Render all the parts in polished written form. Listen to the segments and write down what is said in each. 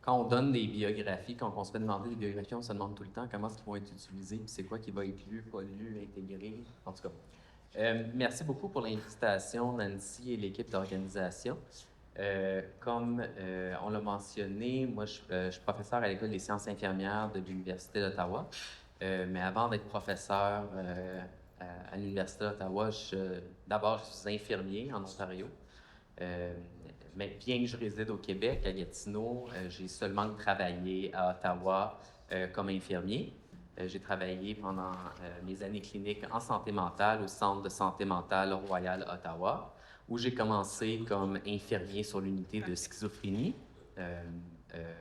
quand on donne des biographies, quand on se fait demander des biographies, on se demande tout le temps comment est-ce qu'ils vont être utilisés, puis c'est quoi qui va être lu, pas lu, intégré, en tout cas. Merci beaucoup pour l'invitation, Nancy et l'équipe d'organisation. Comme on l'a mentionné, moi, je suis professeur à l'École des sciences infirmières de l'Université d'Ottawa. Mais avant d'être professeur à l'Université d'Ottawa, d'abord, je suis infirmier en Ontario. Mais bien que je réside au Québec, à Gatineau, j'ai seulement travaillé à Ottawa comme infirmier. J'ai travaillé pendant mes années cliniques en santé mentale au Centre de santé mentale Royal Ottawa, où j'ai commencé comme infirmier sur l'unité de schizophrénie. Euh, euh,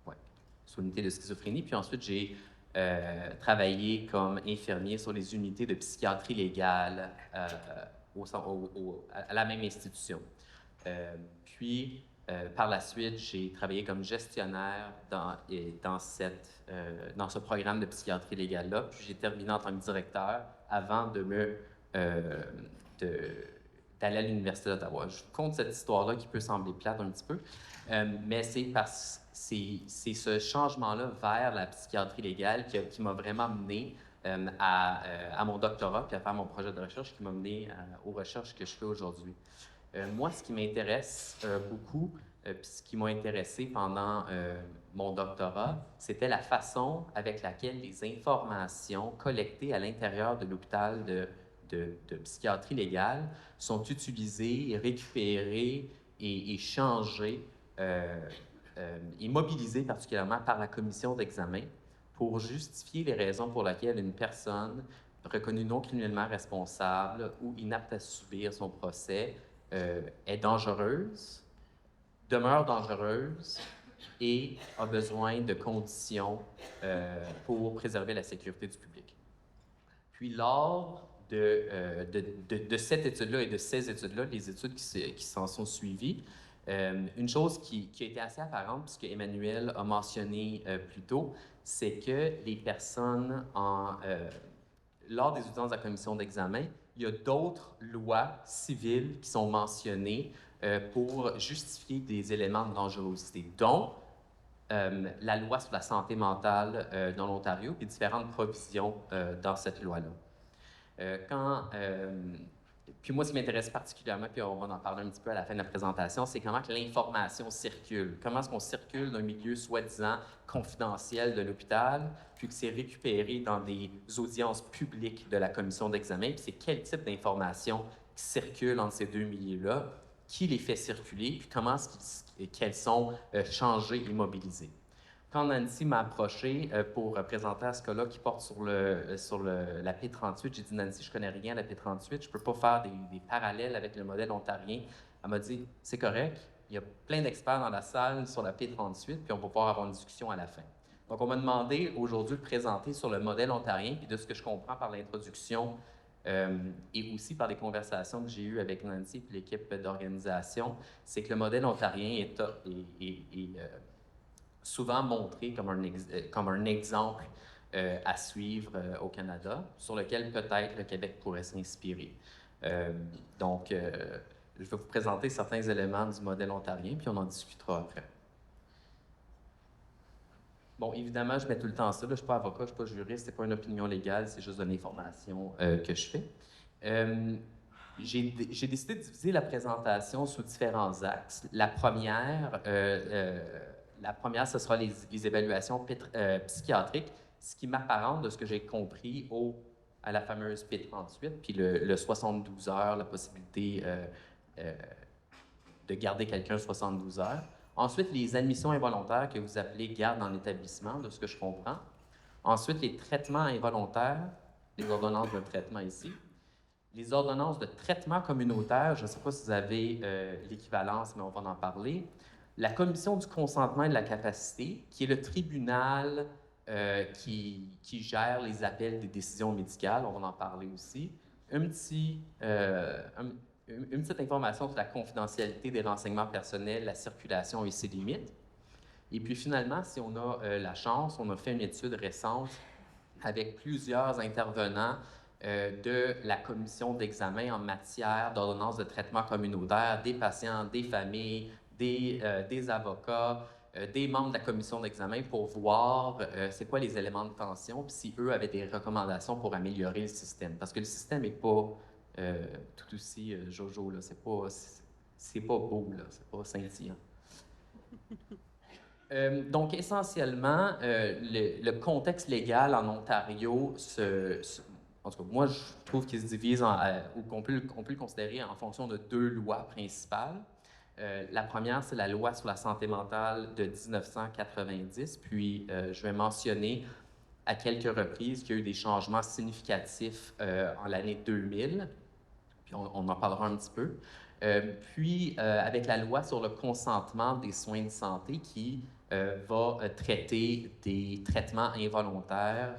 ouais, sur l'unité de schizophrénie. Puis ensuite, j'ai travaillé comme infirmier sur les unités de psychiatrie légale à la même institution. Puis, par la suite, j'ai travaillé comme gestionnaire dans ce programme de psychiatrie légale-là. Puis, j'ai terminé en tant que directeur avant euh, de- d'aller à l'Université d'Ottawa. Je compte cette histoire-là qui peut sembler plate un petit peu, mais c'est ce changement-là vers la psychiatrie légale qui m'a vraiment mené à mon doctorat puis à faire mon projet de recherche qui m'a mené aux recherches que je fais aujourd'hui. Moi, ce qui m'intéresse beaucoup, puis ce qui m'a intéressé pendant mon doctorat, c'était la façon avec laquelle les informations collectées à l'intérieur de l'hôpital de psychiatrie légale sont utilisées, récupérées et changées et mobilisées particulièrement par la commission d'examen pour justifier les raisons pour lesquelles une personne reconnue non criminellement responsable ou inapte à subir son procès est dangereuse, demeure dangereuse et a besoin de conditions pour préserver la sécurité du public. Puis lors de cette étude-là et de ces études-là, les études qui s'en sont suivies, une chose qui a été assez apparente, puisque Emmanuel a mentionné plus tôt, c'est que les personnes lors des audiences de la commission d'examen, il y a d'autres lois civiles qui sont mentionnées pour justifier des éléments de dangerosité, dont la loi sur la santé mentale dans l'Ontario et différentes provisions dans cette loi-là. Puis moi, ce qui m'intéresse particulièrement, puis on va en parler un petit peu à la fin de la présentation, c'est comment que l'information circule. Comment est-ce qu'on circule d'un milieu soi-disant confidentiel de l'hôpital, puis que c'est récupéré dans des audiences publiques de la commission d'examen, puis c'est quel type d'information qui circule entre ces deux milieux-là, qui les fait circuler, puis comment qu'elles sont changées et mobilisées. Quand Nancy m'a approché pour présenter ce cas-là qui porte la P38, j'ai dit, Nancy, je connais rien à la P38, je peux pas faire des parallèles avec le modèle ontarien. Elle m'a dit, c'est correct, il y a plein d'experts dans la salle sur la P38, puis on va pouvoir avoir une discussion à la fin. Donc, on m'a demandé aujourd'hui de présenter sur le modèle ontarien, puis de ce que je comprends par l'introduction et aussi par les conversations que j'ai eues avec Nancy et l'équipe d'organisation, c'est que le modèle ontarien est souvent montré comme un exemple à suivre au Canada, sur lequel peut-être le Québec pourrait s'inspirer. Donc, je vais vous présenter certains éléments du modèle ontarien, puis on en discutera après. Bon, évidemment, je mets tout le temps ça. Là, je ne suis pas avocat, je ne suis pas juriste, ce n'est pas une opinion légale, c'est juste de l'information que je fais. J'ai décidé de diviser la présentation sous différents axes. La première, ce sera les évaluations psychiatriques, ce qui m'apparente de ce que j'ai compris à la fameuse P38, puis le 72 heures, la possibilité euh, de garder quelqu'un 72 heures. Ensuite, les admissions involontaires que vous appelez garde dans l'établissement, de ce que je comprends. Ensuite, les traitements involontaires, les ordonnances de traitement ici. Les ordonnances de traitement communautaire, je ne sais pas si vous avez l'équivalence, mais on va en parler. La commission du consentement et de la capacité, qui est le tribunal qui gère les appels des décisions médicales, on va en parler aussi. Une petite information sur la confidentialité des renseignements personnels, la circulation et ses limites. Et puis finalement, si on a la chance, on a fait une étude récente avec plusieurs intervenants de la commission d'examen en matière d'ordonnance de traitement communautaire, des patients, des familles, des avocats, des membres de la commission d'examen pour voir c'est quoi les éléments de tension, puis si eux avaient des recommandations pour améliorer le système. Parce que le système n'est pas tout aussi jojo, là. C'est pas beau, là. C'est pas scintillant. Donc, essentiellement, le contexte légal en Ontario, en tout cas, moi, je trouve qu'il se divise ou qu'on peut le considérer en fonction de deux lois principales. La première, c'est la loi sur la santé mentale de 1990, puis je vais mentionner à quelques reprises qu'il y a eu des changements significatifs en l'année 2000, puis on en parlera un petit peu. Puis, avec la loi sur le consentement des soins de santé qui va traiter des traitements involontaires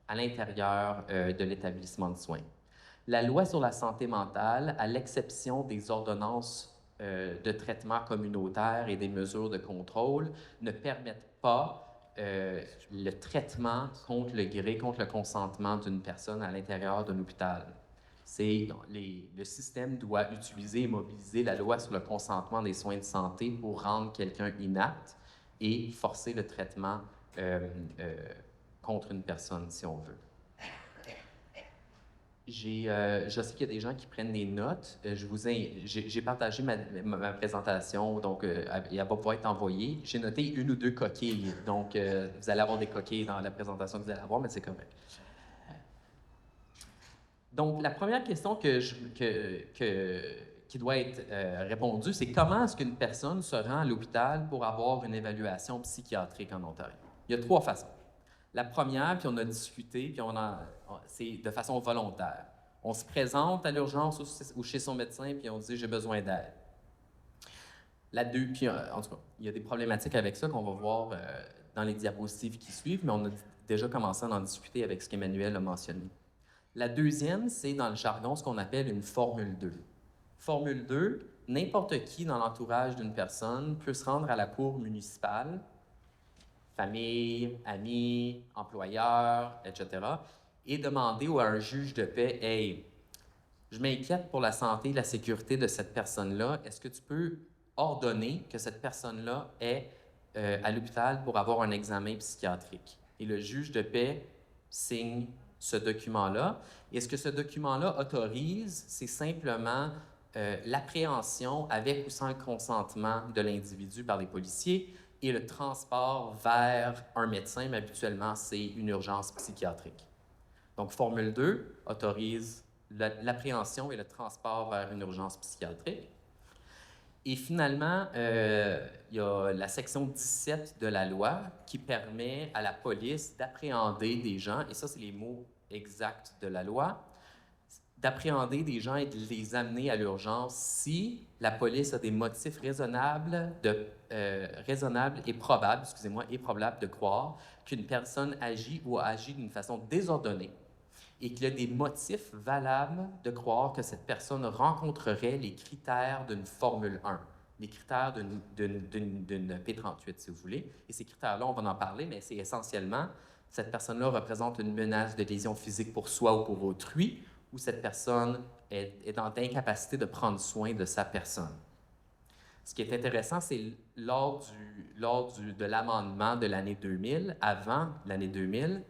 à l'intérieur de l'établissement de soins. La loi sur la santé mentale, à l'exception des ordonnances de traitement communautaire et des mesures de contrôle, ne permettent pas le traitement contre le gré, contre le consentement d'une personne à l'intérieur d'un hôpital. Le système doit utiliser et mobiliser la loi sur le consentement des soins de santé pour rendre quelqu'un inapte et forcer le traitement contre une personne, si on veut. Je sais qu'il y a des gens qui prennent des notes. J'ai partagé ma présentation, donc elle va pouvoir être envoyée. J'ai noté une ou deux coquilles, donc vous allez avoir des coquilles dans la présentation que vous allez avoir, mais c'est correct. Donc, la première question qui doit être répondue, c'est comment est-ce qu'une personne se rend à l'hôpital pour avoir une évaluation psychiatrique en Ontario? Il y a trois façons. La première, puis on a discuté, puis c'est de façon volontaire. On se présente à l'urgence ou chez son médecin, puis on dit « j'ai besoin d'aide ». Puis en tout cas, il y a des problématiques avec ça qu'on va voir dans les diapositives qui suivent, mais on a déjà commencé à en discuter avec ce qu'Emmanuel a mentionné. La deuxième, c'est dans le jargon ce qu'on appelle une Formule 2. Formule 2, n'importe qui dans l'entourage d'une personne peut se rendre à la cour municipale, famille, amis, employeurs, etc., et demander à un juge de paix « Hey, je m'inquiète pour la santé et la sécurité de cette personne-là. Est-ce que tu peux ordonner que cette personne-là est à l'hôpital pour avoir un examen psychiatrique? » Et le juge de paix signe ce document-là. Et ce que ce document-là autorise, c'est simplement l'appréhension avec ou sans le consentement de l'individu par les policiers et le transport vers un médecin, mais habituellement, c'est une urgence psychiatrique. Donc, Formule 2 autorise l'appréhension et le transport vers une urgence psychiatrique. Et finalement, il y a la section 17 de la loi qui permet à la police d'appréhender des gens, et ça, c'est les mots exacts de la loi, d'appréhender des gens et de les amener à l'urgence si la police a des motifs raisonnables et probables de croire qu'une personne agit ou a agi d'une façon désordonnée et qu'il y a des motifs valables de croire que cette personne rencontrerait les critères d'une Formule 1, les critères d'une P38, si vous voulez. Et ces critères-là, on va en parler, mais c'est essentiellement, cette personne-là représente une menace de lésion physique pour soi ou pour autrui, ou cette personne est dans l'incapacité de prendre soin de sa personne. Ce qui est intéressant, c'est lors de l'amendement de l'année 2000, avant l'année 2000,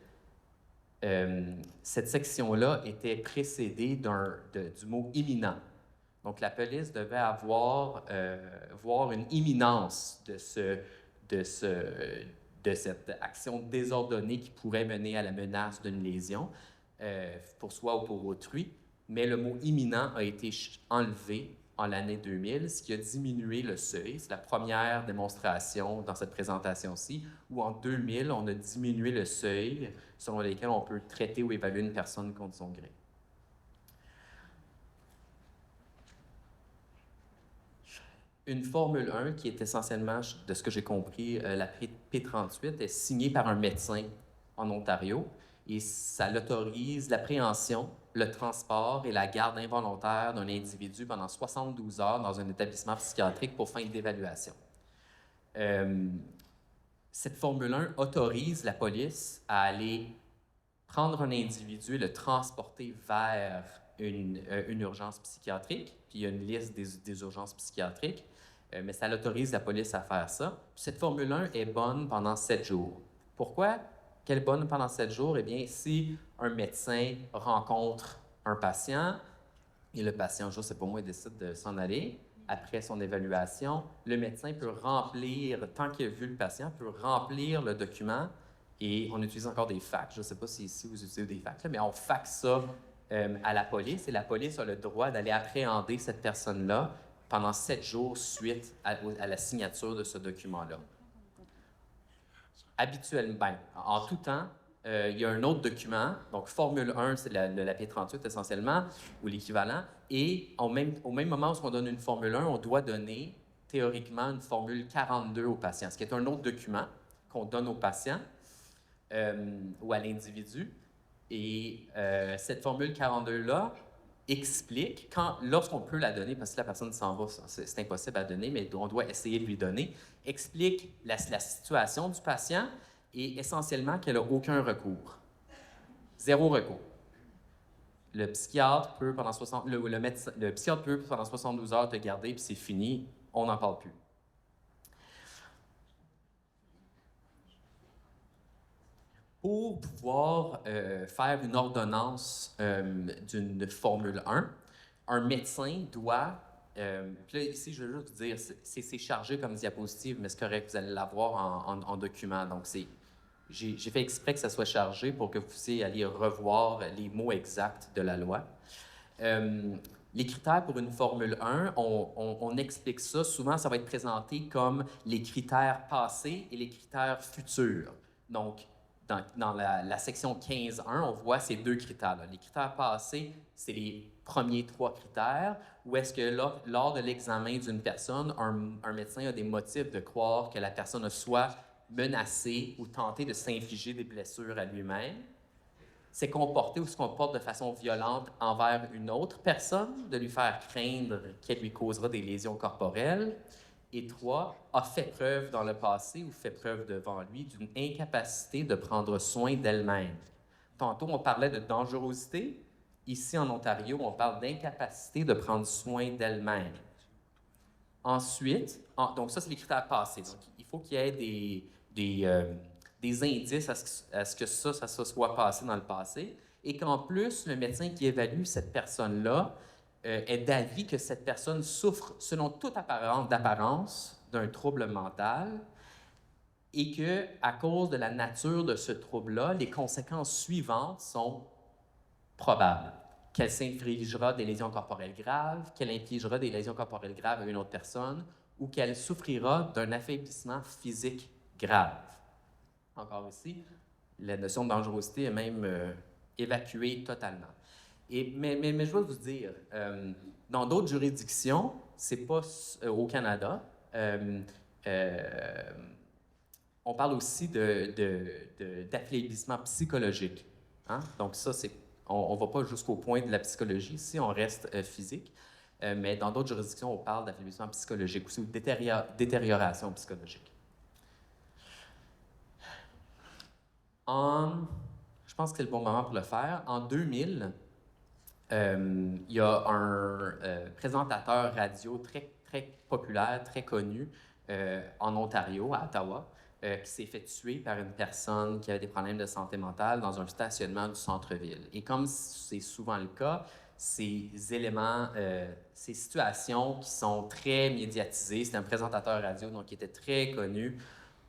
cette section-là était précédée du mot « imminent ». Donc, la police devait voir une imminence de cette action désordonnée qui pourrait mener à la menace d'une lésion pour soi ou pour autrui. Mais le mot « imminent » a été enlevé en l'année 2000, ce qui a diminué le seuil. C'est la première démonstration dans cette présentation-ci, où en 2000, on a diminué le seuil selon lequel on peut traiter ou évaluer une personne contre son gré. Une Formule 1 qui est essentiellement, de ce que j'ai compris, la P38, est signée par un médecin en Ontario et ça l'autorise l'appréhension, le transport et la garde involontaire d'un individu pendant 72 heures dans un établissement psychiatrique pour fin d'évaluation. Cette Formule 1 autorise la police à aller prendre un individu et le transporter vers une urgence psychiatrique, puis il y a une liste des urgences psychiatriques, mais ça autorise la police à faire ça. Cette Formule 1 est bonne pendant 7 jours. Pourquoi qu'elle est bonne pendant 7 jours? Eh bien, si un médecin rencontre un patient et le patient, je ne sais pas moi, décide de s'en aller, après son évaluation, le médecin peut remplir, tant qu'il a vu le patient, peut remplir le document et on utilise encore des fax. Je ne sais pas si ici vous utilisez des fax, mais on faxe ça à la police et la police a le droit d'aller appréhender cette personne-là pendant 7 jours suite à la signature de ce document-là. Habituellement, ben, en tout temps, il y a un autre document, donc Formule 1, c'est la P38 essentiellement, ou l'équivalent, et au même moment où on donne une Formule 1, on doit donner théoriquement une Formule 42 au patient, ce qui est un autre document qu'on donne au patient ou à l'individu. Et cette Formule 42-là explique, lorsqu'on peut la donner, parce que si la personne s'en va, c'est impossible à donner, mais on doit essayer de lui donner, explique la situation du patient et essentiellement qu'elle n'a aucun recours. Zéro recours. Le psychiatre peut pendant 72 heures te garder, puis c'est fini, on n'en parle plus. Pour pouvoir faire une ordonnance d'une Formule 1, un médecin doit... puis là, ici, je veux juste vous dire, c'est chargé comme diapositive, mais c'est correct, vous allez l'avoir en document. Donc, j'ai fait exprès que ça soit chargé pour que vous puissiez aller revoir les mots exacts de la loi. Les critères pour une Formule 1, on explique ça. Souvent, ça va être présenté comme les critères passés et les critères futurs. Donc, dans la section 15.1, on voit ces deux critères-là. Les critères passés, c'est les premiers 3 critères, où est-ce que lors de l'examen d'une personne, un médecin a des motifs de croire que la personne a soit menacé ou tenté de s'infliger des blessures à lui-même, s'est comporté ou se comporte de façon violente envers une autre personne, de lui faire craindre qu'elle lui causera des lésions corporelles, et 3, a fait preuve dans le passé ou fait preuve devant lui d'une incapacité de prendre soin d'elle-même. Tantôt, on parlait de dangerosité. Ici, en Ontario, on parle d'incapacité de prendre soin d'elle-même. Ensuite, donc ça, c'est les critères passés. Donc, il faut qu'il y ait des indices à ce que ça soit passé dans le passé et qu'en plus, le médecin qui évalue cette personne-là est d'avis que cette personne souffre, selon toute d'apparence, d'un trouble mental et que, à cause de la nature de ce trouble-là, les conséquences suivantes sont probables. Qu'elle s'infligera des lésions corporelles graves, qu'elle infligera des lésions corporelles graves à une autre personne ou qu'elle souffrira d'un affaiblissement physique grave. Encore ici, la notion de dangerosité est même évacuée totalement. Mais je dois vous dire, dans d'autres juridictions, c'est pas au Canada, on parle aussi d'affaiblissement psychologique. Hein? Donc ça, on ne va pas jusqu'au point de la psychologie, ici on reste physique, mais dans d'autres juridictions, on parle d'affaiblissement psychologique aussi, ou détérioration psychologique. Je pense que c'est le bon moment pour le faire. En 2000, il y a un présentateur radio très, très populaire, très connu en Ontario, à Ottawa, qui s'est fait tuer par une personne qui avait des problèmes de santé mentale dans un stationnement du centre-ville. Et comme c'est souvent le cas, ces éléments, ces situations qui sont très médiatisées, c'est un présentateur radio, donc qui était très connu,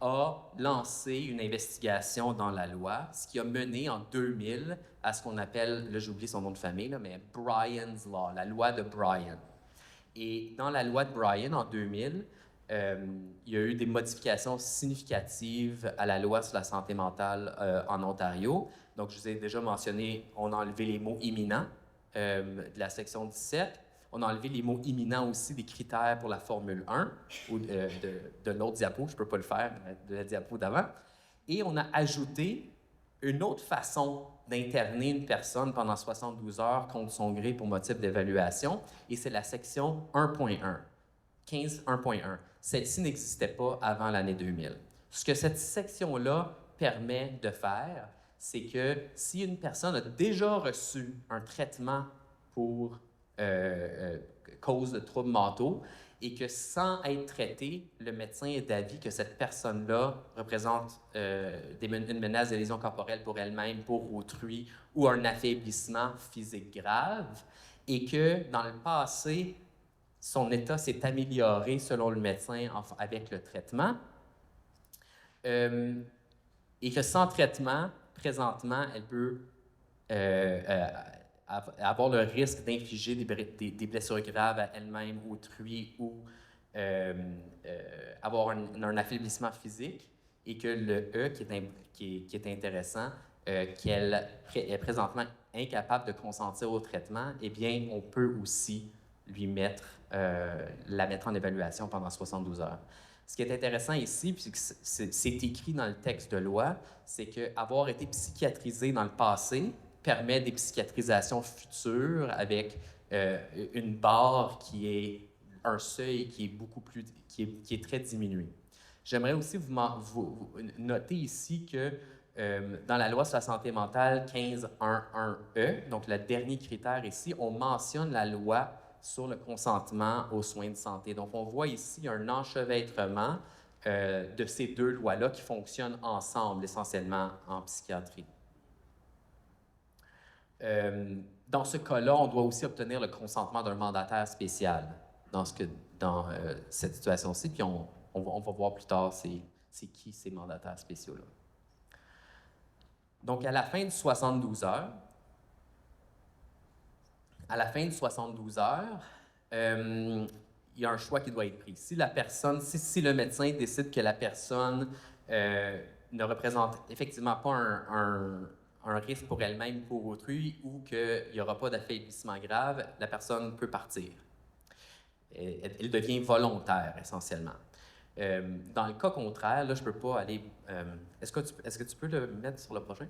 a lancé une investigation dans la loi, ce qui a mené en 2000 à ce qu'on appelle, là j'oublie son nom de famille, là, mais Bryan's Law, la loi de Bryan. Et dans la loi de Bryan, en 2000, il y a eu des modifications significatives à la loi sur la santé mentale en Ontario. Donc, je vous ai déjà mentionné, on a enlevé les mots imminents de la section 17. On a enlevé les mots imminents aussi des critères pour la Formule 1 ou de l'autre diapo, je ne peux pas le faire, de la diapo d'avant. Et on a ajouté une autre façon d'interner une personne pendant 72 heures contre son gré pour motif d'évaluation, et c'est la section 1.1, 15.1.1. Celle-ci n'existait pas avant l'année 2000. Ce que cette section-là permet de faire, c'est que si une personne a déjà reçu un traitement pour cause de troubles mentaux et que sans être traité, le médecin est d'avis que cette personne-là représente une menace de lésion corporelle pour elle-même, pour autrui, ou un affaiblissement physique grave, et que dans le passé, son état s'est amélioré selon le médecin avec le traitement, et que sans traitement, présentement, elle peut avoir le risque d'infliger des blessures graves à elle-même, autrui, ou avoir un affaiblissement physique, et que le E qui est intéressant, qu'elle est présentement incapable de consentir au traitement, eh bien, on peut aussi la mettre en évaluation pendant 72 heures. Ce qui est intéressant ici, puis c'est écrit dans le texte de loi, c'est qu'avoir été psychiatrisé dans le passé permet des psychiatrisations futures avec une barre qui est un seuil qui est beaucoup plus, qui est très diminué. J'aimerais aussi vous noter ici que dans la loi sur la santé mentale 15.1.1e, donc le dernier critère ici, on mentionne la loi sur le consentement aux soins de santé. Donc, on voit ici un enchevêtrement de ces deux lois-là qui fonctionnent ensemble, essentiellement, en psychiatrie. Dans ce cas-là, on doit aussi obtenir le consentement d'un mandataire spécial dans cette situation-ci, puis on va voir plus tard c'est qui ces mandataires spéciaux-là. Donc, à la fin de 72 heures, il y a un choix qui doit être pris. Si le médecin décide que la personne ne représente effectivement pas un risque pour elle-même, pour autrui, ou qu'il n'y aura pas d'affaiblissement grave, la personne peut partir. Elle devient volontaire, essentiellement. Dans le cas contraire, là, je ne peux pas aller... est-ce que tu peux le mettre sur le prochain?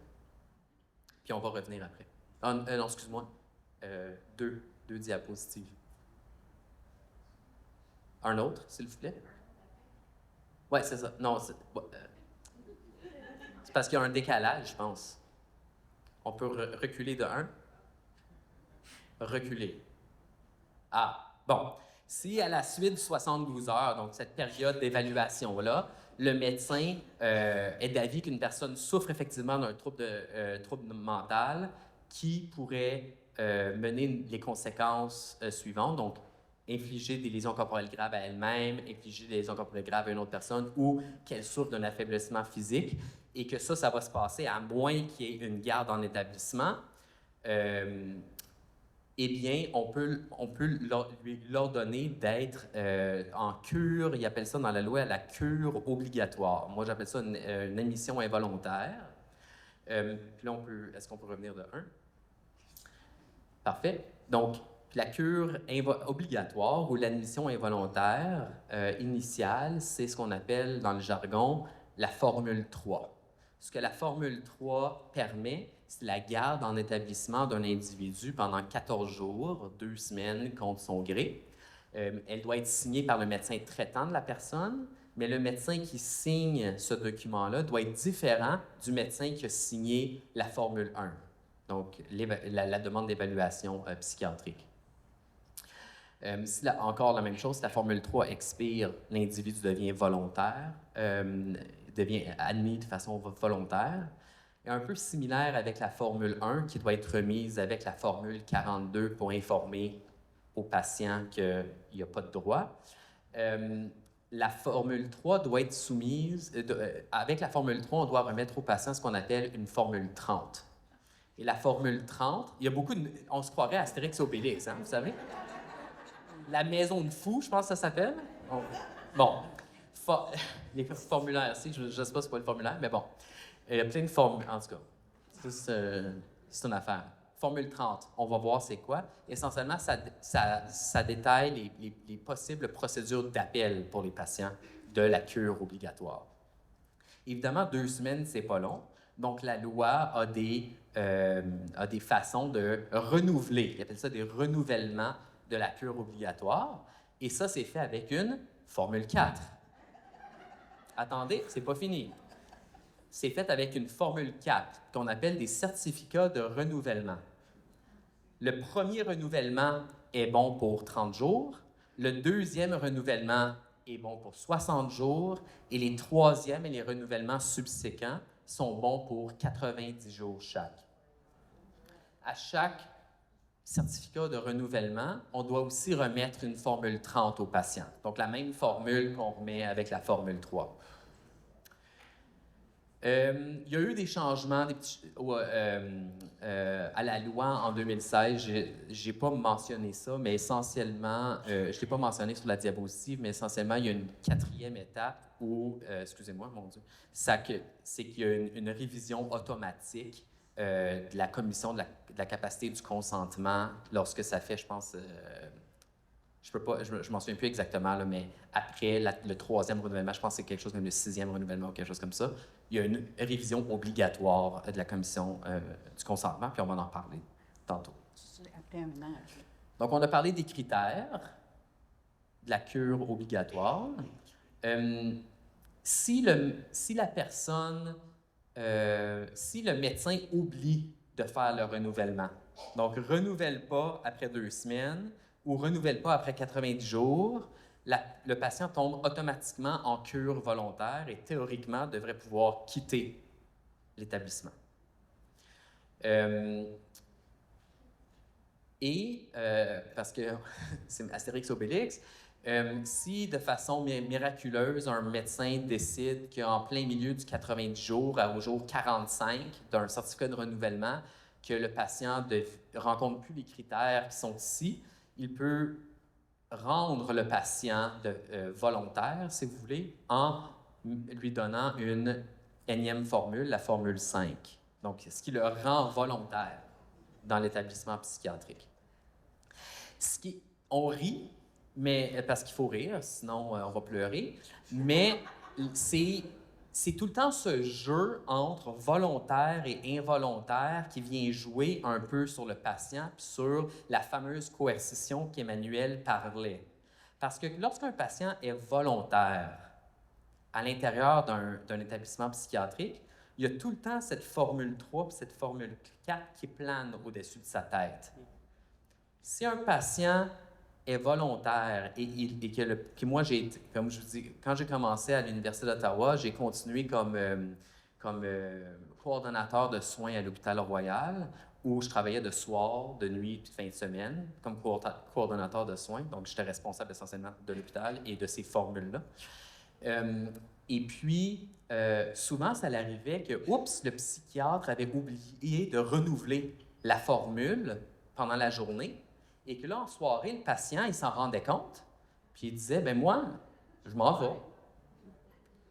Puis on va revenir après. Non, excuse-moi. Deux diapositives. Un autre, s'il vous plaît? Oui, c'est ça. Non, c'est parce qu'il y a un décalage, je pense. On peut reculer de 1. Reculer. Ah, bon. Si à la suite de 72 heures, donc cette période d'évaluation-là, le médecin est d'avis qu'une personne souffre effectivement d'un trouble mental qui pourrait mener les conséquences suivantes, donc infliger des lésions corporelles graves à elle-même, infliger des lésions corporelles graves à une autre personne, ou qu'elle souffre d'un affaiblissement physique, et que ça va se passer à moins qu'il y ait une garde en établissement, eh bien, on peut lui l'ordonner d'être en cure. Il appelle ça dans la loi la cure obligatoire. Moi, j'appelle ça une admission involontaire. Puis là, est-ce qu'on peut revenir de 1? Parfait. Donc, la cure obligatoire ou l'admission involontaire initiale, c'est ce qu'on appelle dans le jargon la formule 3. Ce que la formule 3 permet, c'est la garde en établissement d'un individu pendant 14 jours, 2 semaines contre son gré. Elle doit être signée par le médecin traitant de la personne, mais le médecin qui signe ce document-là doit être différent du médecin qui a signé la formule 1, donc la demande d'évaluation psychiatrique. Encore la même chose, si la formule 3 expire, l'individu devient volontaire, devient admis de façon volontaire. Et un peu similaire avec la formule 1 qui doit être remise avec la formule 42 pour informer au patient qu'il n'y a pas de droit. La formule 3 doit être soumise... avec la formule 3, on doit remettre au patient ce qu'on appelle une formule 30. Et la formule 30, il y a beaucoup de... On se croirait à Astérix et Obélix, hein, vous savez? La maison de fous, je pense que ça s'appelle. Bon. Les formulaires, je ne sais pas c'est quoi le formulaire, mais bon. Il y a plein de formules, en tout cas. C'est une affaire. Formule 30, on va voir c'est quoi. Essentiellement, ça détaille les possibles procédures d'appel pour les patients de la cure obligatoire. Évidemment, 2 semaines, c'est pas long. Donc, la loi a des façons de renouveler. Ils appellent ça des renouvellements de la cure obligatoire. Et ça, c'est fait avec une formule 4. Attendez, c'est pas fini. C'est fait avec une formule 4 qu'on appelle des certificats de renouvellement. Le premier renouvellement est bon pour 30 jours. Le deuxième renouvellement est bon pour 60 jours et les troisièmes et les renouvellements subséquents sont bons pour 90 jours chaque. À chaque certificat de renouvellement, on doit aussi remettre une formule 30 au patient. Donc, la même formule qu'on remet avec la formule 3. Il y a eu des changements à la loi en 2016. Je n'ai pas mentionné ça, mais essentiellement, je ne l'ai pas mentionné sur la diapositive, mais essentiellement, il y a une quatrième étape où, excusez-moi, mon Dieu, c'est qu'il y a une révision automatique de la commission de la capacité du consentement lorsque ça fait, je pense, je m'en souviens plus exactement, là, mais après le troisième renouvellement, je pense que c'est quelque chose comme le sixième renouvellement ou quelque chose comme ça, il y a une révision obligatoire de la commission du consentement, puis on va en reparler tantôt. Après un an. Donc, on a parlé des critères de la cure obligatoire. Si la personne, si le médecin oublie de faire le renouvellement, donc renouvelle pas après 2 semaines, ou renouvelle pas après 90 jours, le patient tombe automatiquement en cure volontaire et théoriquement devrait pouvoir quitter l'établissement. Parce que c'est Astérix Obélix, si de façon miraculeuse, un médecin décide qu'en plein milieu du 90 jours, au jour 45 d'un certificat de renouvellement, que le patient ne rencontre plus les critères qui sont ici, il peut rendre le patient volontaire, si vous voulez, en lui donnant une énième formule, la formule 5. Donc, ce qui le rend volontaire dans l'établissement psychiatrique. On rit, mais, parce qu'il faut rire, sinon on va pleurer, mais c'est tout le temps ce jeu entre volontaire et involontaire qui vient jouer un peu sur le patient puis sur la fameuse coercition qu'Emmanuel parlait. Parce que lorsqu'un patient est volontaire à l'intérieur d'un établissement psychiatrique, il y a tout le temps cette formule 3 et cette formule 4 qui planent au-dessus de sa tête. Si un patient est volontaire et que moi, comme je vous dis, quand j'ai commencé à l'Université d'Ottawa, j'ai continué comme coordonnateur de soins à l'hôpital Royal, où je travaillais de soir, de nuit et de fin de semaine comme coordonnateur de soins. Donc, j'étais responsable essentiellement de l'hôpital et de ces formules-là. Et puis, souvent, ça arrivait que, le psychiatre avait oublié de renouveler la formule pendant la journée et que là, en soirée, le patient, il s'en rendait compte, puis il disait, ben moi, je m'en vais.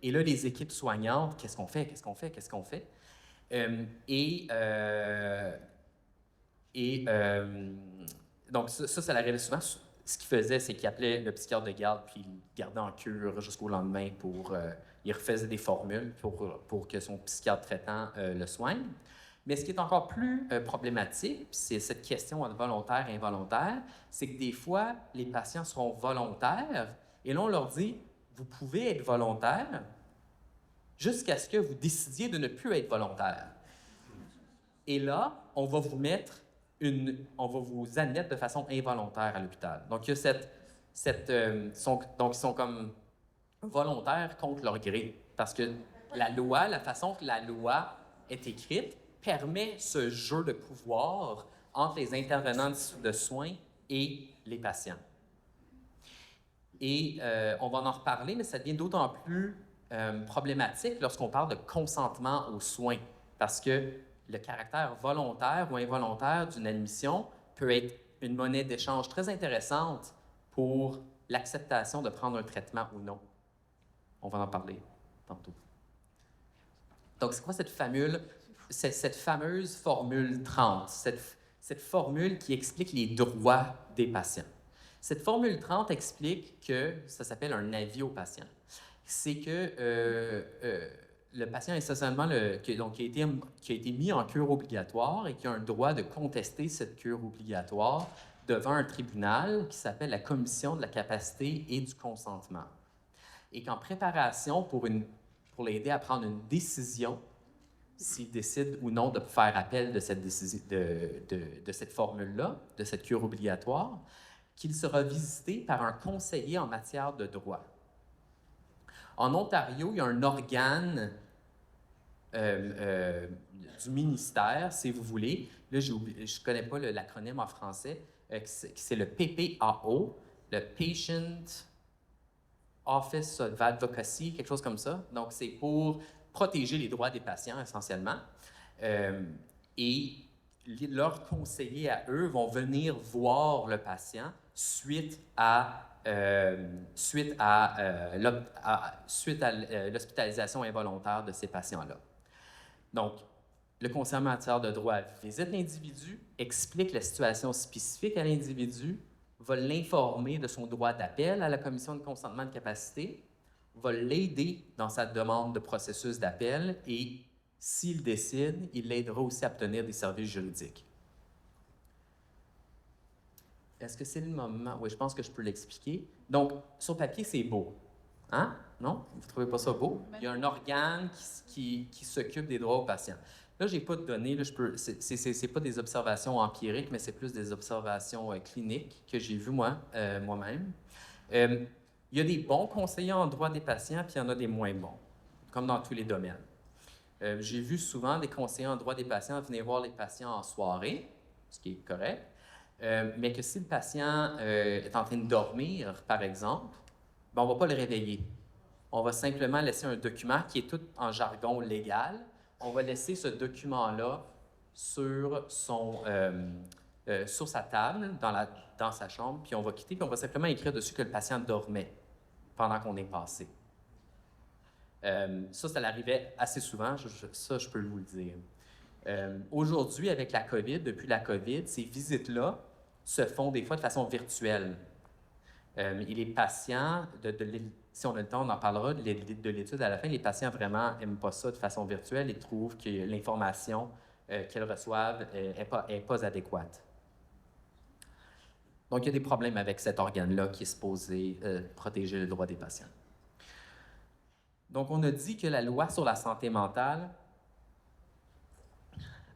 Et là, les équipes soignantes, qu'est-ce qu'on fait? Donc, ça l'arrivait souvent. Ce qu'il faisait, c'est qu'il appelait le psychiatre de garde, puis il le gardait en cure jusqu'au lendemain il refaisait des formules pour que son psychiatre traitant le soigne. Mais ce qui est encore plus problématique, c'est cette question de volontaire et involontaire, c'est que des fois, les patients seront volontaires et là, on leur dit, vous pouvez être volontaire jusqu'à ce que vous décidiez de ne plus être volontaire. Et là, on va vous admettre de façon involontaire à l'hôpital. Donc, il y a donc, ils sont comme volontaires contre leur gré. Parce que la façon que la loi est écrite, permet ce jeu de pouvoir entre les intervenants de soins et les patients. Et on va en reparler, mais ça devient d'autant plus problématique lorsqu'on parle de consentement aux soins, parce que le caractère volontaire ou involontaire d'une admission peut être une monnaie d'échange très intéressante pour l'acceptation de prendre un traitement ou non. On va en parler tantôt. Donc, c'est quoi cette fameuse formule 30, cette formule qui explique les droits des patients? Cette formule 30 explique que ça s'appelle un avis au patient. C'est que le patient essentiellement qui a été mis en cure obligatoire et qui a un droit de contester cette cure obligatoire devant un tribunal qui s'appelle la Commission de la capacité et du consentement. Et qu'en préparation pour l'aider à prendre une décision, s'il décide ou non de faire appel de cette formule-là, de cette cure obligatoire, qu'il sera visité par un conseiller en matière de droit. En Ontario, il y a un organe du ministère, si vous voulez. Là, je ne connais pas l'acronyme en français. C'est le PPAO, le Patient Office of Advocacy, quelque chose comme ça. Donc, c'est pour protéger les droits des patients, essentiellement. Et leurs conseillers à eux vont venir voir le patient suite à l'hospitalisation involontaire de ces patients-là. Donc, le conseiller en matière de droit visite l'individu, explique la situation spécifique à l'individu, va l'informer de son droit d'appel à la commission de consentement de capacité, va l'aider dans sa demande de processus d'appel et, s'il décide, il l'aidera aussi à obtenir des services juridiques. Est-ce que c'est le moment? Oui, je pense que je peux l'expliquer. Donc, sur papier, c'est beau. Hein? Non? Vous ne trouvez pas ça beau? Il y a un organe qui s'occupe des droits aux patients. Là, je n'ai pas de données. Ce n'est pas des observations empiriques, mais c'est plus des observations cliniques que j'ai vues moi-même. Il y a des bons conseillers en droit des patients, puis il y en a des moins bons, comme dans tous les domaines. J'ai vu souvent des conseillers en droit des patients venir voir les patients en soirée, ce qui est correct, mais que si le patient est en train de dormir, par exemple, ben, on ne va pas le réveiller. On va simplement laisser un document qui est tout en jargon légal. On va laisser ce document-là sur sa table, dans sa chambre, puis on va quitter, puis on va simplement écrire dessus que le patient dormait pendant qu'on est passé. Ça l'arrivait assez souvent, ça, je peux vous le dire. Aujourd'hui, avec la COVID, depuis la COVID, ces visites-là se font des fois de façon virtuelle. Et les patients, si on a le temps, on en parlera de l'étude à la fin, les patients vraiment n'aiment pas ça de façon virtuelle et trouvent que l'information qu'ils reçoivent n'est pas adéquate. Donc, il y a des problèmes avec cet organe-là qui est supposé protéger le droit des patients. Donc, on a dit que la loi sur la santé mentale,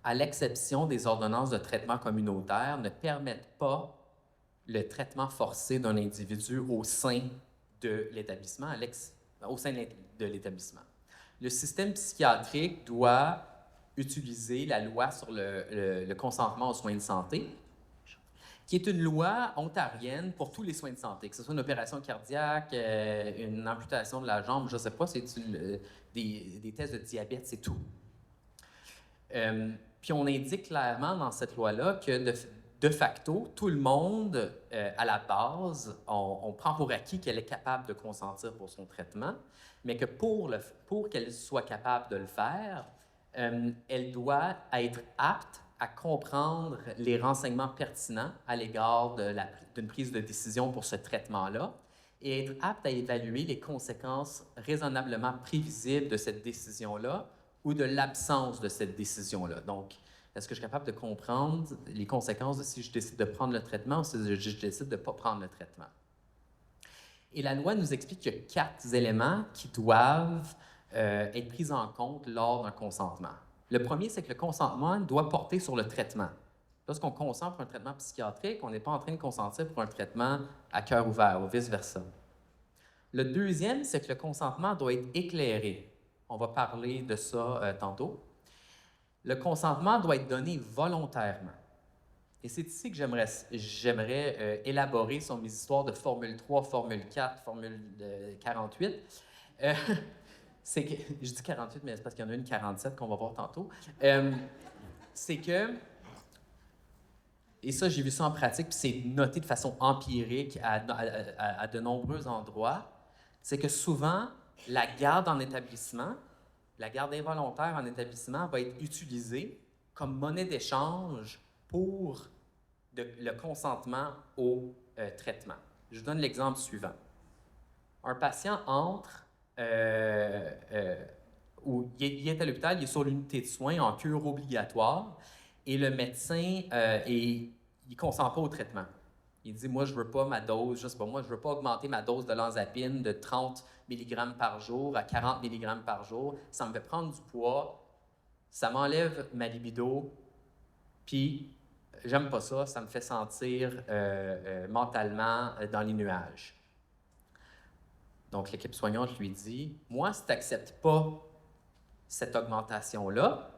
à l'exception des ordonnances de traitement communautaire, ne permettent pas le traitement forcé d'un individu au sein de l'établissement, Le système psychiatrique doit utiliser la loi sur le consentement aux soins de santé, qui est une loi ontarienne pour tous les soins de santé, que ce soit une opération cardiaque, une amputation de la jambe, je ne sais pas, c'est des tests de diabète, c'est tout. Puis on indique clairement dans cette loi-là que de facto, tout le monde, à la base, on prend pour acquis qu'elle est capable de consentir pour son traitement, mais que pour qu'elle soit capable de le faire, elle doit être apte à comprendre les renseignements pertinents à l'égard d'une prise de décision pour ce traitement-là et être apte à évaluer les conséquences raisonnablement prévisibles de cette décision-là ou de l'absence de cette décision-là. Donc, est-ce que je suis capable de comprendre les conséquences de si je décide de prendre le traitement ou si je décide de ne pas prendre le traitement? Et la loi nous explique qu'il y a 4 éléments qui doivent être pris en compte lors d'un consentement. Le premier, c'est que le consentement doit porter sur le traitement. Lorsqu'on consent pour un traitement psychiatrique, on n'est pas en train de consentir pour un traitement à cœur ouvert ou vice-versa. Le deuxième, c'est que le consentement doit être éclairé. On va parler de ça tantôt. Le consentement doit être donné volontairement. Et c'est ici que j'aimerais élaborer sur mes histoires de Formule 3, Formule 4, Formule 48. C'est que, je dis 48, mais c'est parce qu'il y en a une 47 qu'on va voir tantôt. C'est que, et ça, j'ai vu ça en pratique, puis c'est noté de façon empirique à de nombreux endroits, c'est que souvent, la garde en établissement, la garde involontaire en établissement va être utilisée comme monnaie d'échange pour le consentement au traitement. Je vous donne l'exemple suivant. Un patient entre, il est à l'hôpital, il est sur l'unité de soins en cure obligatoire et le médecin, il ne consent pas au traitement. Il dit, moi, je ne veux pas ma dose, je sais pas, moi, je ne veux pas augmenter ma dose de lanzapine de 30 mg par jour à 40 mg par jour. Ça me fait prendre du poids, ça m'enlève ma libido, puis j'aime pas ça, ça me fait sentir mentalement dans les nuages. Donc, l'équipe soignante lui dit, moi, si tu n'acceptes pas cette augmentation-là,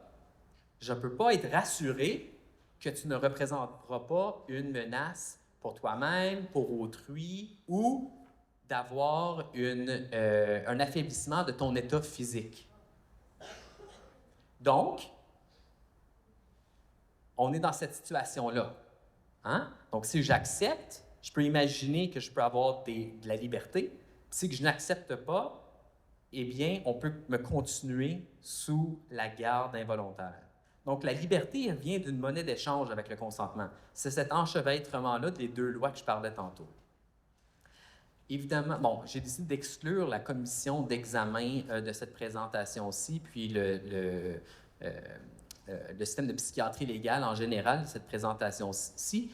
je ne peux pas être rassuré que tu ne représenteras pas une menace pour toi-même, pour autrui, ou d'avoir un affaiblissement de ton état physique. Donc, on est dans cette situation-là. Hein? Donc, si j'accepte, je peux imaginer que je peux avoir de la liberté. Si je n'accepte pas, eh bien, on peut me continuer sous la garde involontaire. Donc, la liberté elle vient d'une monnaie d'échange avec le consentement. C'est cet enchevêtrement-là des deux lois que je parlais tantôt. Évidemment, bon, j'ai décidé d'exclure la commission d'examen de cette présentation-ci, puis le système de psychiatrie légale en général de cette présentation-ci,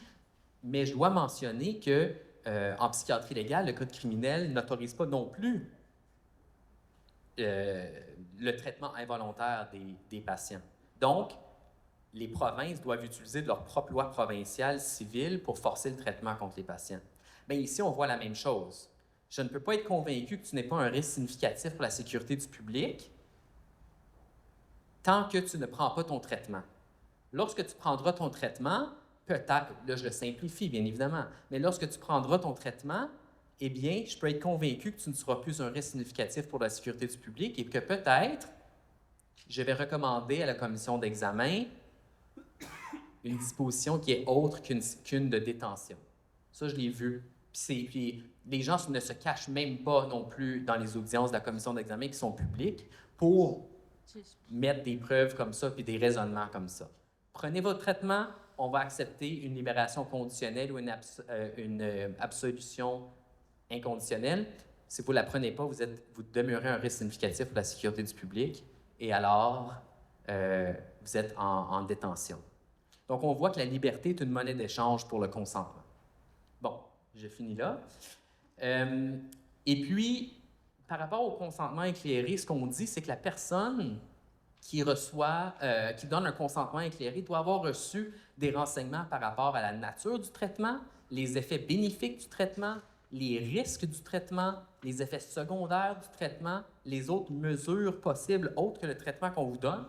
mais je dois mentionner que en psychiatrie légale, le code criminel n'autorise pas non plus le traitement involontaire des patients. Donc, les provinces doivent utiliser de leur propre loi provinciale civile pour forcer le traitement contre les patients. Bien, ici, on voit la même chose. Je ne peux pas être convaincu que tu n'es pas un risque significatif pour la sécurité du public tant que tu ne prends pas ton traitement. Lorsque tu prendras ton traitement, peut-être, là je le simplifie bien évidemment, mais lorsque tu prendras ton traitement, eh bien, je peux être convaincu que tu ne seras plus un risque significatif pour la sécurité du public et que peut-être, je vais recommander à la commission d'examen une disposition qui est autre qu'une de détention. Ça, je l'ai vu. Puis les gens ne se cachent même pas non plus dans les audiences de la commission d'examen qui sont publiques pour mettre des preuves comme ça puis des raisonnements comme ça. Prenez votre traitement, on va accepter une libération conditionnelle ou une absolution inconditionnelle. Si vous ne la prenez pas, vous demeurez un risque significatif pour la sécurité du public et alors vous êtes en détention. Donc, on voit que la liberté est une monnaie d'échange pour le consentement. Bon, je finis là. Et puis, par rapport au consentement éclairé, ce qu'on dit, c'est que la personne qui donne un consentement éclairé doit avoir reçu des renseignements par rapport à la nature du traitement, les effets bénéfiques du traitement, les risques du traitement, les effets secondaires du traitement, les autres mesures possibles autres que le traitement qu'on vous donne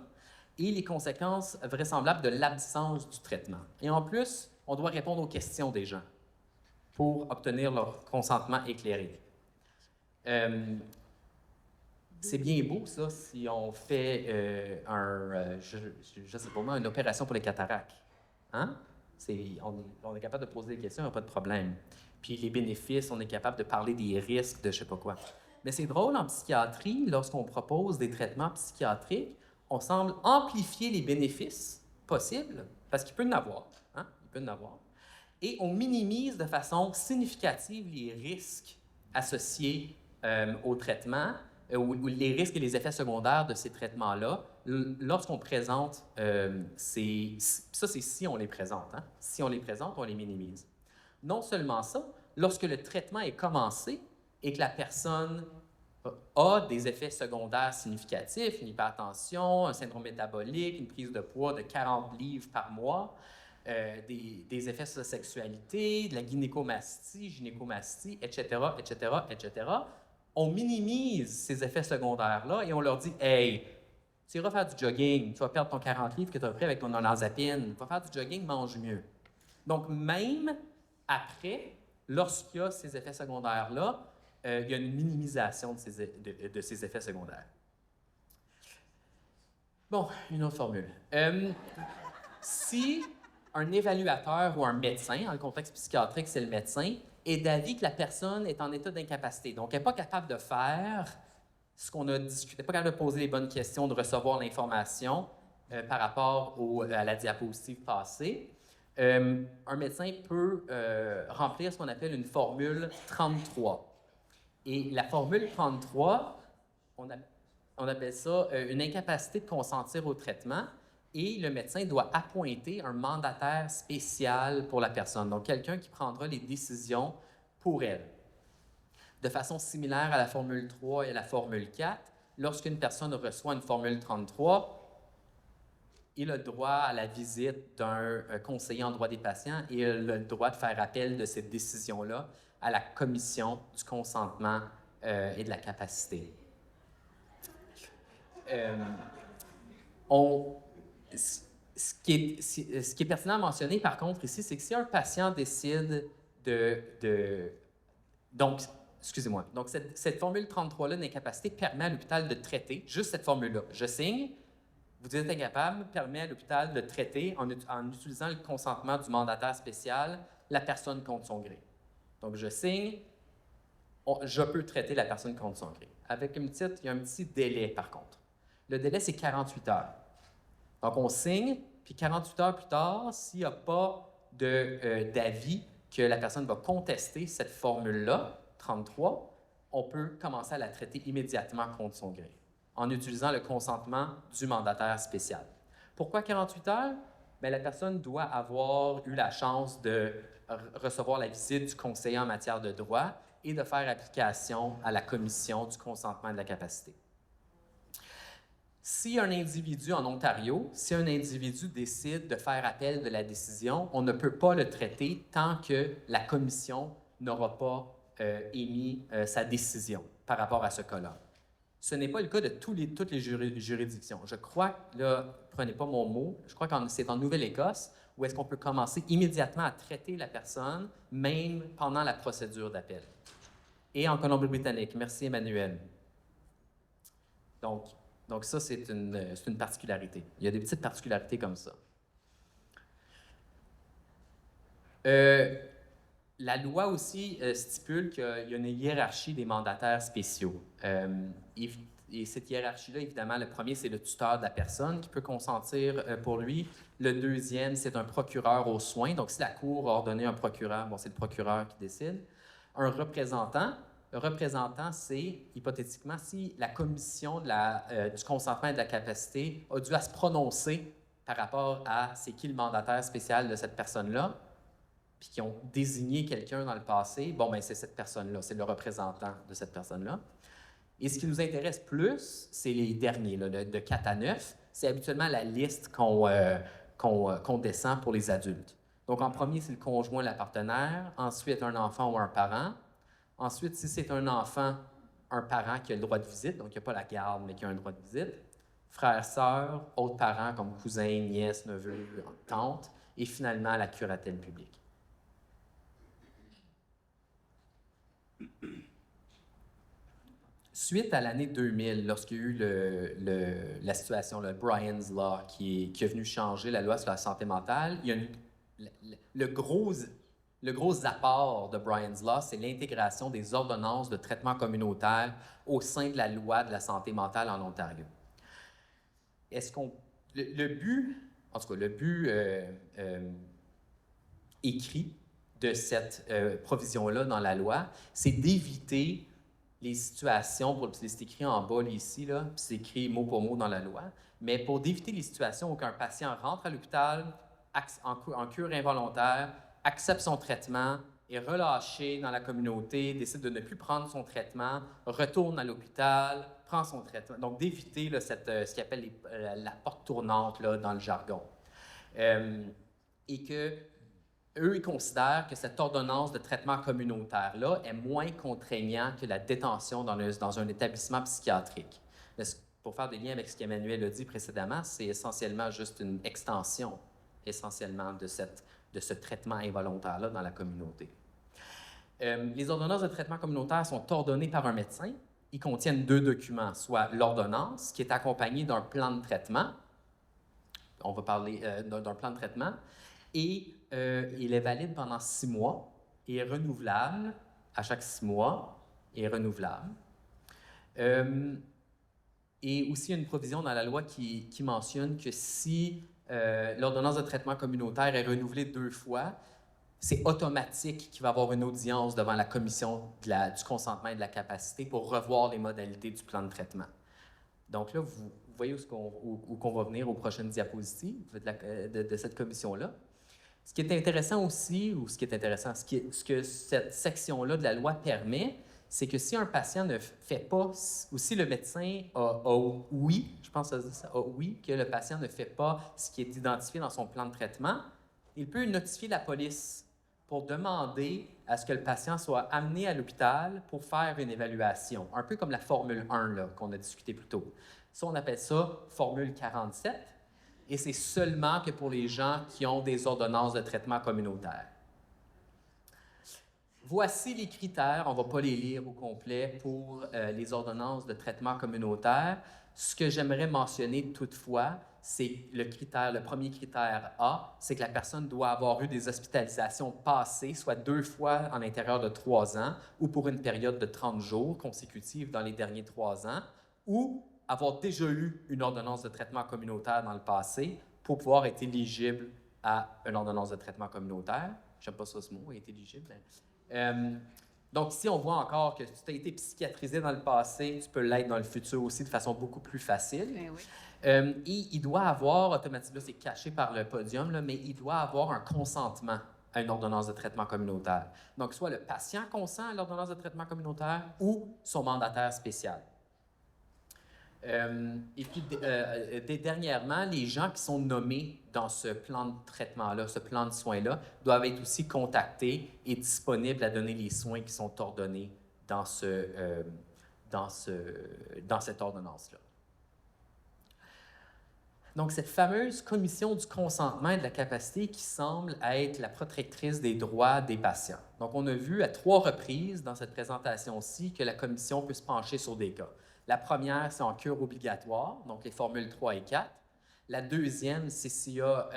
et les conséquences vraisemblables de l'absence du traitement. Et en plus, on doit répondre aux questions des gens pour obtenir leur consentement éclairé. C'est bien beau, ça, si on fait je sais pas moi, une opération pour les cataractes. Hein? On est capable de poser des questions, il n'y a pas de problème. Puis les bénéfices, on est capable de parler des risques de je sais pas quoi. Mais c'est drôle en psychiatrie, lorsqu'on propose des traitements psychiatriques, on semble amplifier les bénéfices possibles, parce qu'il peut en avoir. Hein? Il peut en avoir. Et on minimise de façon significative les risques associés au traitement, ou les risques et les effets secondaires de ces traitements-là, lorsqu'on présente ça, c'est si on les présente. Hein? Si on les présente, on les minimise. Non seulement ça, lorsque le traitement est commencé et que la personne a des effets secondaires significatifs, une hypertension, un syndrome métabolique, une prise de poids de 40 livres par mois, des effets sur la sexualité, de la gynécomastie, etc., etc., etc., on minimise ces effets secondaires-là et on leur dit « Hey, tu iras faire du jogging, tu vas perdre ton 40 livres que tu as pris avec ton olanzapine, tu vas faire du jogging, mange mieux. » Donc, même après, lorsqu'il y a ces effets secondaires-là, il y a une minimisation de ces effets secondaires. Bon, une autre formule. Si un évaluateur ou un médecin, dans le contexte psychiatrique, c'est le médecin, est d'avis que la personne est en état d'incapacité, donc elle n'est pas capable de faire ce qu'on a discuté, pas capable de poser les bonnes questions, de recevoir l'information par rapport à la diapositive passée, un médecin peut remplir ce qu'on appelle une formule 33. Et la formule 33, on appelle ça une incapacité de consentir au traitement et le médecin doit appointer un mandataire spécial pour la personne, donc quelqu'un qui prendra les décisions pour elle. De façon similaire à la formule 3 et à la formule 4, lorsqu'une personne reçoit une formule 33, Il a le droit à la visite d'un conseiller en droit des patients et il a le droit de faire appel de cette décision-là à la commission du consentement et de la capacité. Ce qui est pertinent à mentionner, par contre, ici, c'est que si un patient décide donc, excusez-moi. Donc, cette formule 33-là d'incapacité permet à l'hôpital de traiter juste cette formule-là. Je signe, vous êtes incapable, permet à l'hôpital de traiter, en utilisant le consentement du mandataire spécial, la personne contre son gré. Donc, je signe, je peux traiter la personne contre son gré. Il y a un petit délai, par contre. Le délai, c'est 48 heures. Donc, on signe, puis 48 heures plus tard, s'il n'y a pas d'avis que la personne va contester cette formule-là, 33, on peut commencer à la traiter immédiatement contre son gré, en utilisant le consentement du mandataire spécial. Pourquoi 48 heures? Bien, la personne doit avoir eu la chance de recevoir la visite du conseiller en matière de droit et de faire application à la commission du consentement et de la capacité. Si un individu en Ontario, si un individu décide de faire appel de la décision, on ne peut pas le traiter tant que la commission n'aura pas émis sa décision par rapport à ce cas-là. Ce n'est pas le cas de toutes les juridictions. Je crois, là, prenez pas mon mot, je crois que c'est en Nouvelle-Écosse où est-ce qu'on peut commencer immédiatement à traiter la personne, même pendant la procédure d'appel. Et en Colombie-Britannique. Merci, Emmanuel. Donc ça, c'est une particularité. Il y a des petites particularités comme ça. La loi aussi stipule qu'il y a une hiérarchie des mandataires spéciaux. Et cette hiérarchie-là, évidemment, le premier, c'est le tuteur de la personne qui peut consentir pour lui. Le deuxième, c'est un procureur aux soins. Donc, si la Cour a ordonné un procureur, bon, c'est le procureur qui décide. Un représentant. Le représentant, c'est, hypothétiquement, si la commission du consentement et de la capacité a dû à se prononcer par rapport à c'est qui le mandataire spécial de cette personne-là, puis qui ont désigné quelqu'un dans le passé, bon, bien, c'est cette personne-là, c'est le représentant de cette personne-là. Et ce qui nous intéresse plus, c'est les derniers, là, de 4 à 9. C'est habituellement la liste qu'on descend pour les adultes. Donc, en premier, c'est le conjoint, la partenaire. Ensuite, un enfant ou un parent. Ensuite, si c'est un enfant, un parent qui a le droit de visite, donc il n'y a pas la garde, mais qui a un droit de visite. Frères, sœurs, autres parents comme cousins, nièces, neveux, tantes. Et finalement, la curatelle publique. Suite à l'année 2000, lorsqu'il y a eu la situation, le Bryan's Law, qui est venu changer la loi sur la santé mentale, il y a le gros apport de Bryan's Law, c'est l'intégration des ordonnances de traitement communautaire au sein de la loi de la santé mentale en Ontario. Le but écrit de cette provision-là dans la loi, c'est d'éviter les situations, c'est écrit en bas ici, là, puis c'est écrit mot pour mot dans la loi, mais pour d'éviter les situations où un patient rentre à l'hôpital en cure involontaire, accepte son traitement, est relâché dans la communauté, décide de ne plus prendre son traitement, retourne à l'hôpital, prend son traitement. Donc, d'éviter là, ce qu'ils appelle la porte tournante là, dans le jargon. Et que eux, ils considèrent que cette ordonnance de traitement communautaire-là est moins contraignant que la détention dans un établissement psychiatrique. Mais pour faire des liens avec ce qu'Emmanuel a dit précédemment, c'est essentiellement juste une extension, essentiellement, de ce traitement involontaire-là dans la communauté. Les ordonnances de traitement communautaire sont ordonnées par un médecin. Ils contiennent 2 documents, soit l'ordonnance, qui est accompagnée d'un plan de traitement. On va parler d'un plan de traitement. Et il est valide pendant 6 mois et est renouvelable à chaque 6 mois et est renouvelable. Et aussi, il y a une provision dans la loi qui mentionne que si l'ordonnance de traitement communautaire est renouvelée 2 fois, c'est automatique qu'il va y avoir une audience devant la commission du consentement et de la capacité pour revoir les modalités du plan de traitement. Donc là, vous voyez où qu'on va venir aux prochaines diapositives de cette commission-là. Ce qui est intéressant aussi, ce que cette section-là de la loi permet, c'est que si un patient ne fait pas, ou si le médecin a oui, je pense que ça dit ça, a oui, que le patient ne fait pas ce qui est identifié dans son plan de traitement, il peut notifier la police pour demander à ce que le patient soit amené à l'hôpital pour faire une évaluation, un peu comme la Formule 1 là, qu'on a discuté plus tôt. Ça, on appelle ça Formule 47, et c'est seulement que pour les gens qui ont des ordonnances de traitement communautaire. Voici les critères, on ne va pas les lire au complet, pour les ordonnances de traitement communautaire. Ce que j'aimerais mentionner toutefois, c'est le premier critère A, c'est que la personne doit avoir eu des hospitalisations passées, soit 2 fois en l'intérieur de 3 ans, ou pour une période de 30 jours consécutive dans les derniers 3 ans, ou avoir déjà eu une ordonnance de traitement communautaire dans le passé pour pouvoir être éligible à une ordonnance de traitement communautaire. Je n'aime pas ça ce mot, être éligible. Donc ici, on voit encore que si tu as été psychiatrisé dans le passé, tu peux l'être dans le futur aussi de façon beaucoup plus facile. Ben oui. Et il doit avoir, automatiquement, là, c'est caché par le podium, là, mais il doit avoir un consentement à une ordonnance de traitement communautaire. Donc, soit le patient consent à l'ordonnance de traitement communautaire ou son mandataire spécial. Et puis, dernièrement, les gens qui sont nommés dans ce plan de traitement-là, ce plan de soins-là, doivent être aussi contactés et disponibles à donner les soins qui sont ordonnés dans cette ordonnance-là. Donc, cette fameuse commission du consentement et de la capacité qui semble être la protectrice des droits des patients. Donc, on a vu à 3 reprises dans cette présentation-ci que la commission peut se pencher sur des cas. La première, c'est en cure obligatoire, donc les formules 3 et 4. La deuxième, c'est s'il y a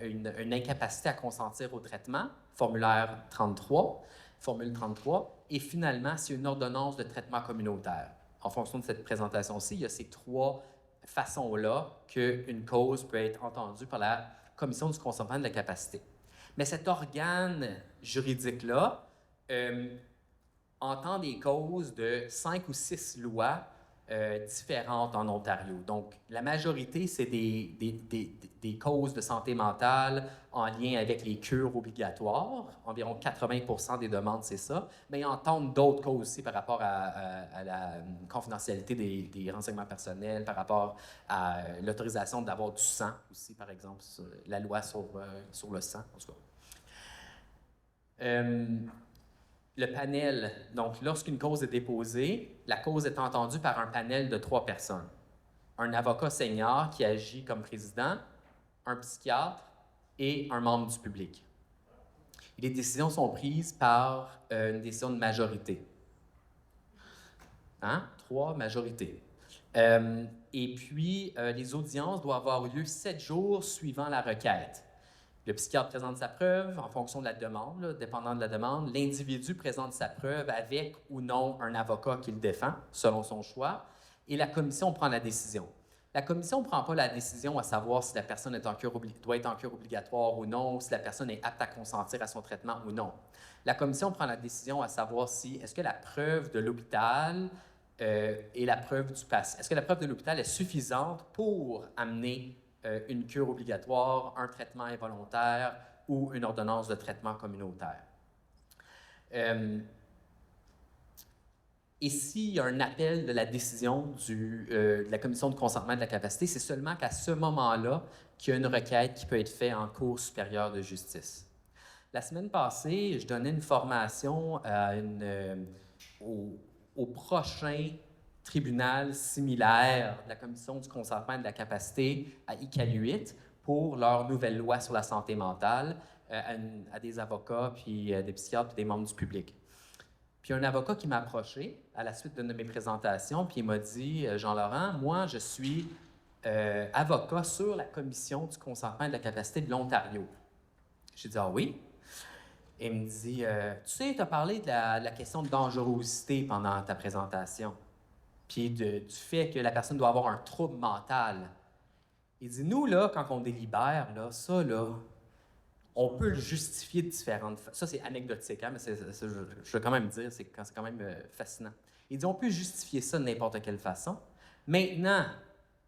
une incapacité à consentir au traitement, formulaire 33, formule 33. Et finalement, c'est une ordonnance de traitement communautaire. En fonction de cette présentation-ci, il y a ces 3 façons-là qu'une cause peut être entendue par la commission du consentement et de la capacité. Mais cet organe juridique-là entend des causes de 5 ou 6 lois différentes en Ontario. Donc, la majorité, c'est des causes de santé mentale en lien avec les cures obligatoires. Environ 80% des demandes, c'est ça. Mais ils entendent d'autres causes aussi par rapport à la confidentialité des renseignements personnels, par rapport à l'autorisation d'avoir du sang aussi, par exemple, la loi sur le sang, en tout cas. Le panel, donc lorsqu'une cause est déposée, la cause est entendue par un panel de 3 personnes. Un avocat senior qui agit comme président, un psychiatre et un membre du public. Et les décisions sont prises par une décision de majorité. 3 majorités. Et puis, les audiences doivent avoir lieu 7 jours suivant la requête. Le psychiatre présente sa preuve en fonction de la demande, là, dépendant de la demande. L'individu présente sa preuve avec ou non un avocat qui le défend, selon son choix. Et la commission prend la décision. La commission ne prend pas la décision à savoir si la personne doit être en cure obligatoire ou non, si la personne est apte à consentir à son traitement ou non. La commission prend la décision à savoir si est-ce que la preuve de l'hôpital et la preuve du patient, est-ce que la preuve de l'hôpital est suffisante pour amener une cure obligatoire, un traitement involontaire ou une ordonnance de traitement communautaire. Et s'il y a un appel de la décision de la commission de consentement et de la capacité, c'est seulement qu'à ce moment-là qu'il y a une requête qui peut être faite en Cour supérieure de justice. La semaine passée, je donnais une formation au prochain tribunal similaire de la Commission du consentement et de la capacité à Iqaluit pour leur nouvelle loi sur la santé mentale à des avocats, puis des psychiatres, puis des membres du public. Puis un avocat qui m'a approché à la suite d'une de mes présentations, puis il m'a dit « Jean-Laurent, moi, je suis avocat sur la Commission du consentement et de la capacité de l'Ontario. » J'ai dit « Ah oui? » Et il me dit « Tu sais, tu as parlé de la question de dangerosité pendant ta présentation. » Puis du fait que la personne doit avoir un trouble mental. Il dit, nous, là, quand on délibère, là, ça, là, on peut le justifier de différentes façons. Ça, c'est anecdotique, hein, mais je veux quand même dire, c'est quand même fascinant. Il dit, on peut justifier ça de n'importe quelle façon. Maintenant,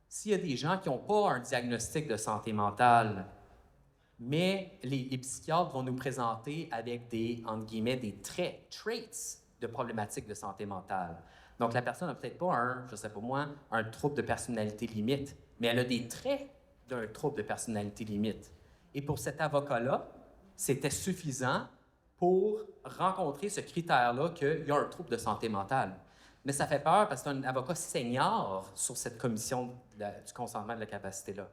s'il y a des gens qui n'ont pas un diagnostic de santé mentale, mais les psychiatres vont nous présenter avec des, entre guillemets, des traits de problématiques de santé mentale. Donc, la personne n'a peut-être pas je sais pas moi, un trouble de personnalité limite, mais elle a des traits d'un trouble de personnalité limite. Et pour cet avocat-là, c'était suffisant pour rencontrer ce critère-là qu'il y a un trouble de santé mentale. Mais ça fait peur parce que c'est un avocat senior sur cette commission du consentement de la capacité-là.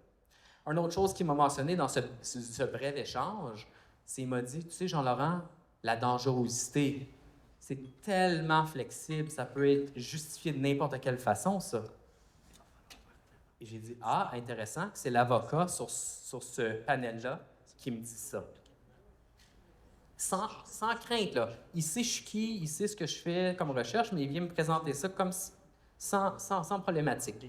Une autre chose qu'il m'a mentionné dans ce bref échange, c'est qu'il m'a dit, tu sais, Jean-Laurent, la dangerosité, c'est tellement flexible, ça peut être justifié de n'importe quelle façon, ça. Et j'ai dit, ah, intéressant, c'est l'avocat sur ce panel-là qui me dit ça. Sans crainte, là. Il sait je suis qui, il sait ce que je fais comme recherche, mais il vient me présenter ça comme sans problématique.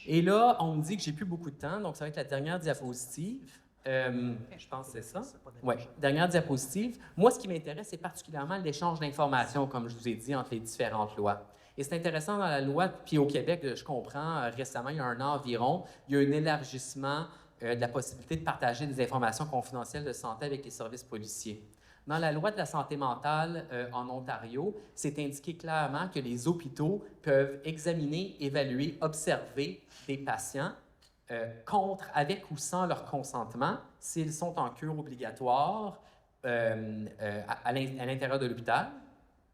Et là, on me dit que j'ai plus beaucoup de temps, donc ça va être la dernière diapositive. Je pense que c'est ça. Oui, dernière diapositive. Moi, ce qui m'intéresse, c'est particulièrement l'échange d'informations, comme je vous ai dit, entre les différentes lois. Et c'est intéressant dans la loi, puis au Québec, je comprends, récemment, il y a un an environ, il y a un élargissement de la possibilité de partager des informations confidentielles de santé avec les services policiers. Dans la loi de la santé mentale en Ontario, c'est indiqué clairement que les hôpitaux peuvent examiner, évaluer, observer des patients avec ou sans leur consentement s'ils sont en cure obligatoire à l'intérieur de l'hôpital.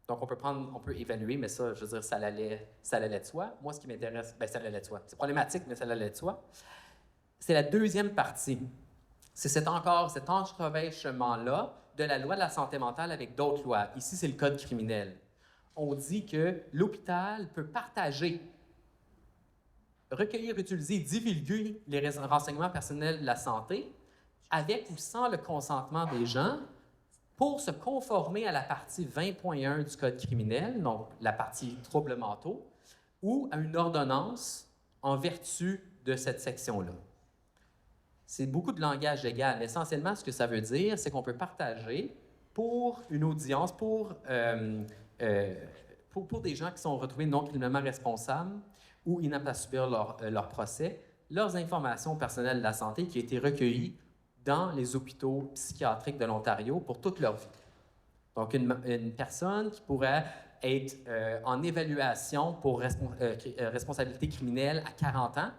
Donc, on peut évaluer, mais ça, je veux dire, ça allait de soi. Moi, ce qui m'intéresse, bien, ça allait de soi. C'est problématique, mais ça allait de soi. C'est la deuxième partie. C'est cet entrechevêchement-là de la loi de la santé mentale avec d'autres lois. Ici, c'est le Code criminel. On dit que l'hôpital peut partager, recueillir, utiliser, divulguer les renseignements personnels de la santé avec ou sans le consentement des gens pour se conformer à la partie 20.1 du Code criminel, donc la partie troubles mentaux, ou à une ordonnance en vertu de cette section-là. C'est beaucoup de langage légal, mais essentiellement, ce que ça veut dire, c'est qu'on peut partager pour une audience, pour des gens qui sont retrouvés non criminellement responsables ou inaptes à subir leur procès, leurs informations personnelles de la santé qui ont été recueillies dans les hôpitaux psychiatriques de l'Ontario pour toute leur vie. Donc, une personne qui pourrait être en évaluation pour responsabilité criminelle à 40 ans,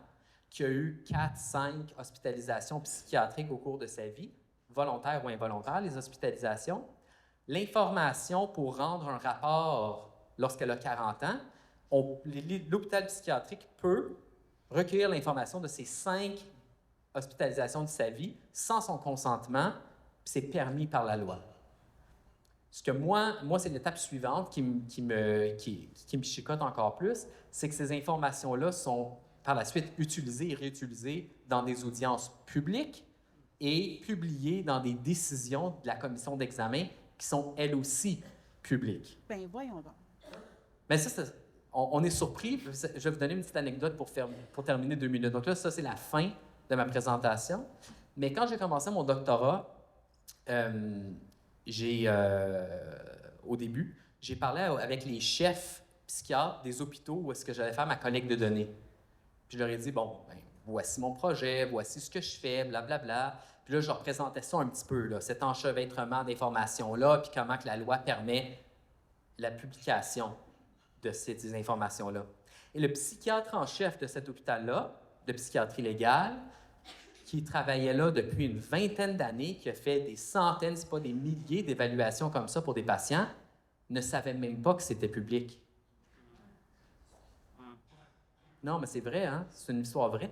qui a eu 4-5 hospitalisations psychiatriques au cours de sa vie, volontaires ou involontaires, les hospitalisations. L'information pour rendre un rapport lorsqu'elle a 40 ans, l'hôpital psychiatrique peut recueillir l'information de ces 5 hospitalisations de sa vie sans son consentement, puis c'est permis par la loi. Ce que moi c'est l'étape suivante qui me chicote encore plus, c'est que ces informations-là sont par la suite utilisées et réutilisées dans des audiences publiques et publiées dans des décisions de la commission d'examen qui sont, elles aussi, publiques. Bien, voyons donc. Bien, ça, on est surpris. Je vais vous donner une petite anecdote pour terminer 2 minutes. Donc là, ça, c'est la fin de ma présentation. Mais quand j'ai commencé mon doctorat, au début, j'ai parlé avec les chefs psychiatres des hôpitaux où est-ce que j'allais faire ma collecte de données. Puis je leur ai dit, bon, ben, voici mon projet, voici ce que je fais, blablabla. Puis là, je leur présentais ça un petit peu, là, cet enchevêtrement d'informations-là, puis comment que la loi permet la publication de ces informations-là. Et le psychiatre en chef de cet hôpital-là, de psychiatrie légale, qui travaillait là depuis une vingtaine d'années, qui a fait des centaines, si pas des milliers d'évaluations comme ça pour des patients, ne savait même pas que c'était public. Non, mais c'est vrai, hein? C'est une histoire vraie.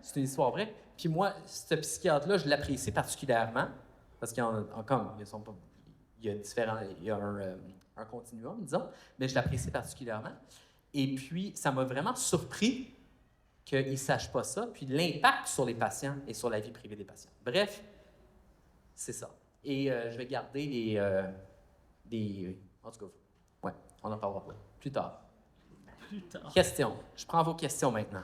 C'est une histoire vraie. Puis moi, ce psychiatre-là, je l'apprécie particulièrement, parce qu'il y a un continuum, disons, mais je l'apprécie particulièrement. Et puis, ça m'a vraiment surpris qu'il ne sache pas ça, puis l'impact sur les patients et sur la vie privée des patients. Bref, c'est ça. Et je vais garder en tout cas, ouais, on en parlera pas. Plus tard. Questions. Je prends vos questions maintenant.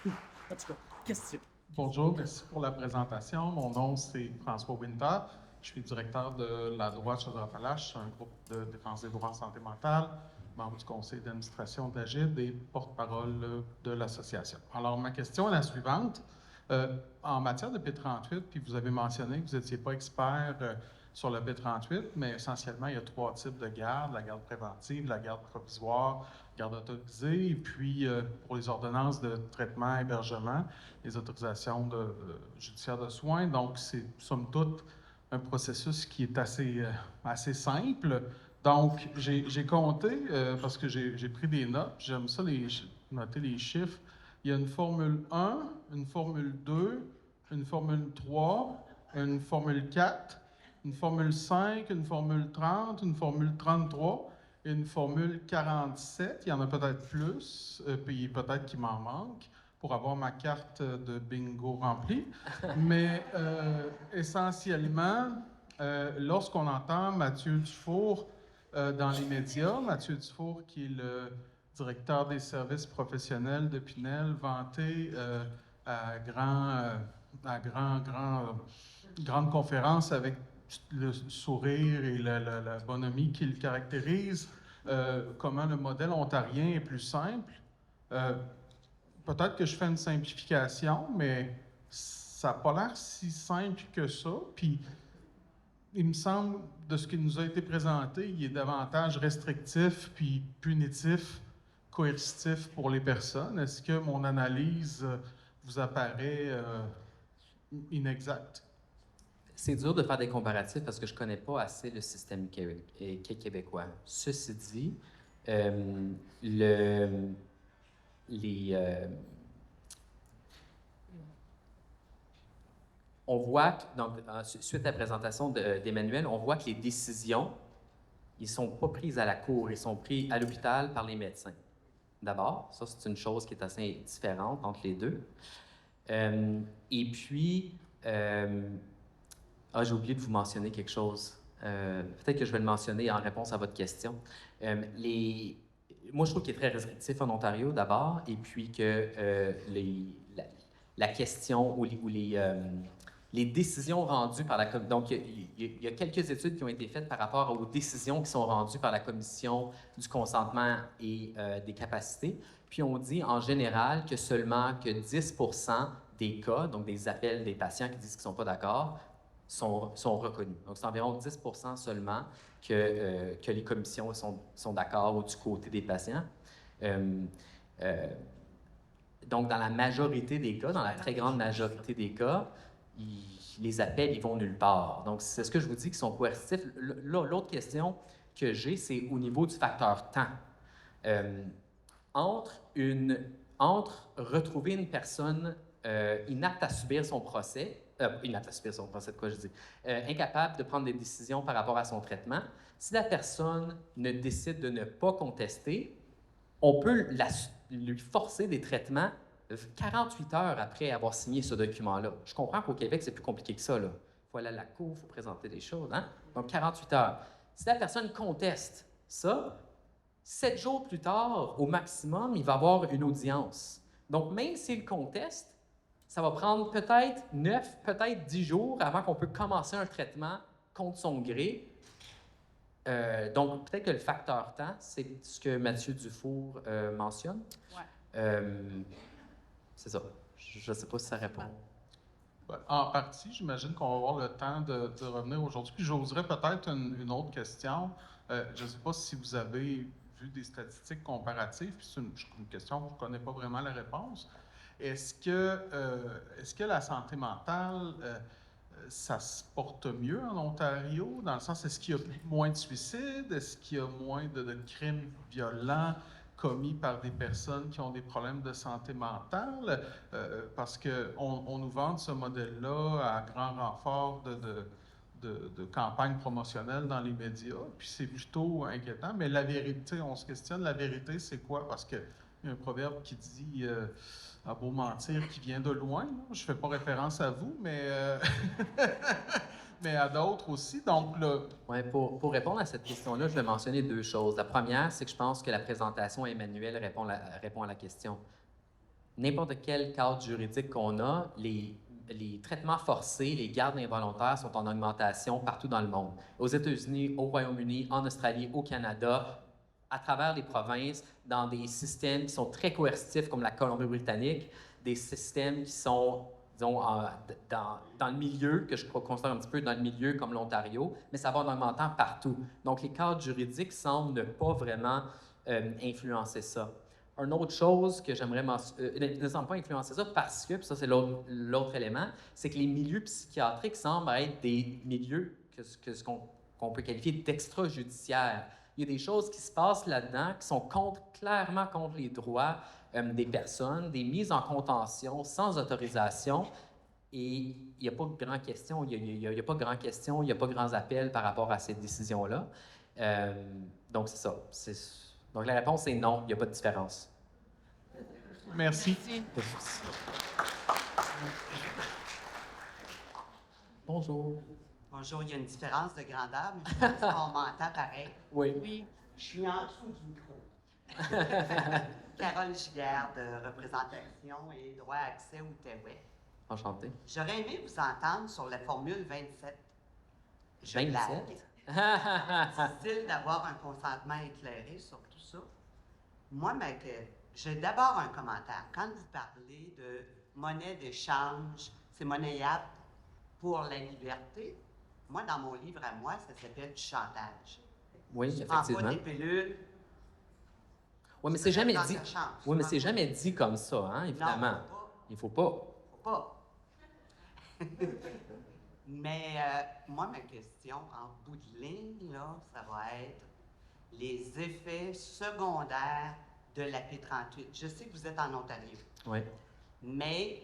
En tout cas, question. Bonjour, merci pour la présentation. Mon nom, c'est François Winter. Je suis directeur de la droite Chaudière-Appalaches, un groupe de défense des droits en santé mentale. membre du conseil d'administration d'Agide et porte-parole de l'association. Alors, ma question est la suivante. En matière de P38, puis vous avez mentionné que vous n'étiez pas expert sur le P38, mais essentiellement, il y a 3 types de garde: la garde préventive, la garde provisoire, garde autorisée, et puis pour les ordonnances de traitement, hébergement, les autorisations judiciaires de soins. Donc, c'est somme toute un processus qui est assez simple. Donc, j'ai compté, parce que j'ai pris des notes, j'aime ça noter les chiffres. Il y a une formule 1, une formule 2, une formule 3, une formule 4, une formule 5, une formule 30, une formule 33 et une formule 47. Il y en a peut-être plus, puis peut-être qu'il m'en manque pour avoir ma carte de bingo remplie. Mais essentiellement, lorsqu'on entend Mathieu Dufour dans les médias, Mathieu Dufour qui est le directeur des services professionnels de Pinel, vanté à grande conférence avec le sourire et la bonhomie qui le caractérise, comment le modèle ontarien est plus simple. Peut-être que je fais une simplification, mais ça n'a pas l'air si simple que ça. Puis, il me semble, de ce qui nous a été présenté, il est davantage restrictif puis punitif, coercitif pour les personnes. Est-ce que mon analyse vous apparaît inexacte? C'est dur de faire des comparatifs parce que je ne connais pas assez le système québécois. Ceci dit, on voit que, donc, suite à la présentation d'Emmanuel, on voit que les décisions, ils ne sont pas prises à la cour, ils sont prises à l'hôpital par les médecins. D'abord, ça, c'est une chose qui est assez différente entre les deux. Et puis, j'ai oublié de vous mentionner quelque chose. Peut-être que je vais le mentionner en réponse à votre question. Moi, je trouve qu'il est très restrictif en Ontario, d'abord, et puis que la question ou les décisions rendues par la commission... Donc, il y a quelques études qui ont été faites par rapport aux décisions qui sont rendues par la commission du consentement et des capacités. Puis, on dit en général que seulement que 10 % des cas, donc des appels des patients qui disent qu'ils ne sont pas d'accord, sont reconnus. Donc, c'est environ 10 % seulement que les commissions sont d'accord ou du côté des patients. Donc, dans la majorité des cas, dans la très grande majorité des cas, les appels, ils vont nulle part. Donc, c'est ce que je vous dis, qu'ils sont coercitifs. L'autre question que j'ai, c'est au niveau du facteur temps. Entre retrouver une personne inapte à subir son procès, incapable de prendre des décisions par rapport à son traitement, si la personne ne décide de ne pas contester, on peut lui forcer des traitements 48 heures après avoir signé ce document-là. Je comprends qu'au Québec, c'est plus compliqué que ça. Il faut aller à la cour, il faut présenter des choses. Hein? Donc, 48 heures. Si la personne conteste ça, 7 jours plus tard, au maximum, il va avoir une audience. Donc, même s'il conteste, ça va prendre peut-être 9, peut-être 10 jours avant qu'on peut commencer un traitement contre son gré. Donc, peut-être que le facteur temps, c'est ce que Mathieu Dufour mentionne. Ouais. C'est ça. Je ne sais pas si ça répond. En partie, j'imagine qu'on va avoir le temps de revenir aujourd'hui. Puis j'oserais peut-être une autre question. Je ne sais pas si vous avez vu des statistiques comparatives, puis c'est une question que je ne connais pas vraiment la réponse. Est-ce que la santé mentale, ça se porte mieux en Ontario? Dans le sens, est-ce qu'il y a moins de suicides? Est-ce qu'il y a moins de crimes violents commis par des personnes qui ont des problèmes de santé mentale? Parce qu'on nous vend ce modèle-là à grand renfort de campagnes promotionnelles dans les médias, puis c'est plutôt inquiétant. Mais la vérité, on se questionne, la vérité, c'est quoi? Parce qu'il y a un proverbe qui dit « à beau mentir qui vient de loin ». Je ne fais pas référence à vous, mais, mais à d'autres aussi. Donc, Ouais, pour répondre à cette question-là, je vais mentionner 2 choses. La première, c'est que je pense que la présentation à Emmanuel répond à la question. N'importe quel cadre juridique qu'on a, les traitements forcés, les gardes involontaires sont en augmentation partout dans le monde. Aux États-Unis, au Royaume-Uni, en Australie, au Canada, à travers les provinces, dans des systèmes qui sont très coercitifs comme la Colombie-Britannique, des systèmes qui sont, disons, dans le milieu, que je considère un petit peu dans le milieu comme l'Ontario, mais ça va en augmentant partout. Donc, les cadres juridiques semblent ne pas vraiment influencer ça. Une autre chose que j'aimerais ne semble pas influencer ça parce que, puis ça c'est l'autre élément, c'est que les milieux psychiatriques semblent être des milieux qu'on peut qualifier d'extrajudiciaires. Il y a des choses qui se passent là-dedans qui sont clairement contre les droits des personnes, des mises en contention sans autorisation. Et il n'y a pas de grands questions, il n'y a pas de grands questions, il n'y a pas de grands appels par rapport à ces décisions-là. Donc, c'est ça. Donc, la réponse est non, il n'y a pas de différence. Merci. Bonjour. Bonjour, il y a une différence de grandeur, mais je pense qu'on m'entend pareil. Oui. Oui. Je suis en dessous du micro. Carole Giguère de Représentation et Droit à accès Outaouais. Enchanté. J'aurais aimé vous entendre sur la formule 27. Je 27? blague. Difficile d'avoir un consentement éclairé sur tout ça. Moi, j'ai d'abord un commentaire. Quand vous parlez de monnaie d'échange, c'est monnayable pour la liberté. Moi, dans mon livre à moi, ça s'appelle du chantage. Oui, Tu prends pas effectivement. des pilules. Oui, mais c'est jamais dans dit. ta chambre. Oui, mais Tu c'est prends pas- jamais dit comme ça, hein, évidemment. Non, Il faut pas. faut pas. Mais moi, ma question, en bout de ligne, là, ça va être les effets secondaires de la P38. Je sais que vous êtes en Ontario, Oui. mais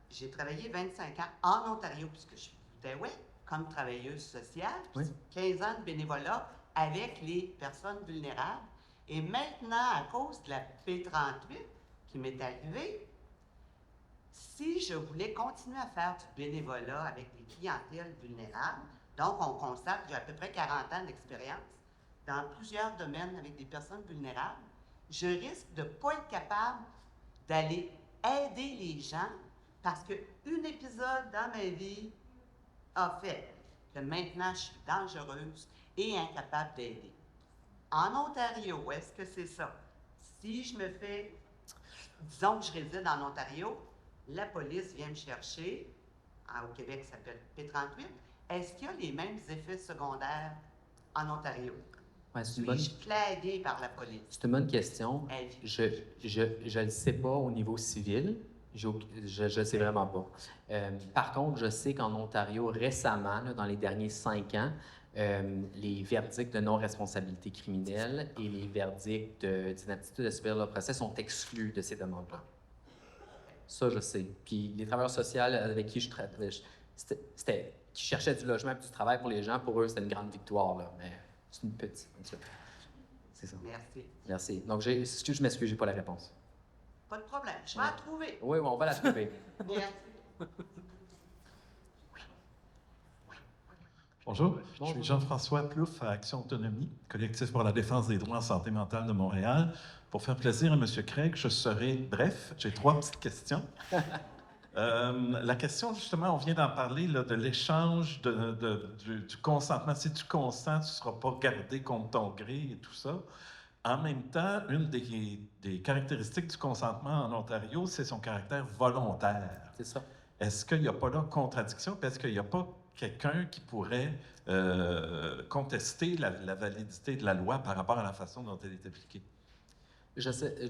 j'ai travaillé 25 ans en Ontario, puisque je suis d'Outaouais, comme travailleuse sociale, Oui. 15 ans de bénévolat avec les personnes vulnérables. Et maintenant, à cause de la P38 qui m'est arrivée, si je voulais continuer à faire du bénévolat avec des clientèles vulnérables, donc on constate que j'ai à peu près 40 ans d'expérience dans plusieurs domaines avec des personnes vulnérables, je risque de ne pas être capable d'aller aider les gens parce qu'un épisode dans ma vie a fait que maintenant je suis dangereuse et incapable d'aider. En Ontario, est-ce que c'est ça? Si je me fais, disons que je réside en Ontario, la police vient me chercher, au Québec ça s'appelle P38, est-ce qu'il y a les mêmes effets secondaires en Ontario? Ouais, c'est une bonne, Suis-je flagué par la police? c'est une bonne question. Avis. Je le sais pas au niveau civil. Je ne sais vraiment pas. Par contre, je sais qu'en Ontario, récemment, là, dans les derniers 5 ans, les verdicts de non-responsabilité criminelle et les verdicts d'inaptitude à subir le procès sont exclus de ces demandes-là. Ça, je sais. Puis les travailleurs sociaux avec qui je travaillais, qui cherchaient du logement et du travail pour les gens, pour eux, c'était une grande victoire, là. Mais c'est une petite. C'est ça. Merci. Merci. Donc, je m'excuse, j'ai pas la réponse. Pas de problème, je vais la trouver. Oui, on va la trouver. Merci. Bonjour, je Bonjour. suis Jean-François Plouffe à Action Autonomie, collectif pour la défense des droits en santé mentale de Montréal. Pour faire plaisir à M. Craig, je serai bref. J'ai 3 petites questions. La question, justement, on vient d'en parler, là, de l'échange du consentement. Si tu consens, tu ne seras pas gardé contre ton gré et tout ça. En même temps, une des caractéristiques du consentement en Ontario, c'est son caractère volontaire. C'est ça. Est-ce qu'il n'y a pas là contradiction? Puis est-ce qu'il n'y a pas quelqu'un qui pourrait contester la validité de la loi par rapport à la façon dont elle est appliquée?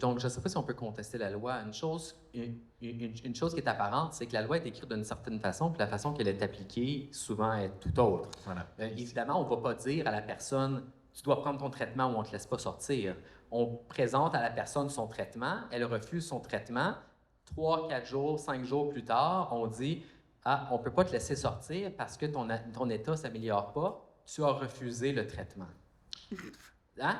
Donc, je ne sais pas si on peut contester la loi. Une chose qui est apparente, c'est que la loi est écrite d'une certaine façon, puis la façon qu'elle est appliquée, souvent, est tout autre. Voilà. Évidemment, on ne va pas dire à la personne « tu dois prendre ton traitement ou on ne te laisse pas sortir ». On présente à la personne son traitement, elle refuse son traitement. 3, 4 jours, 5 jours plus tard, on dit « ah, on ne peut pas te laisser sortir parce que ton état ne s'améliore pas, tu as refusé le traitement ». Hein?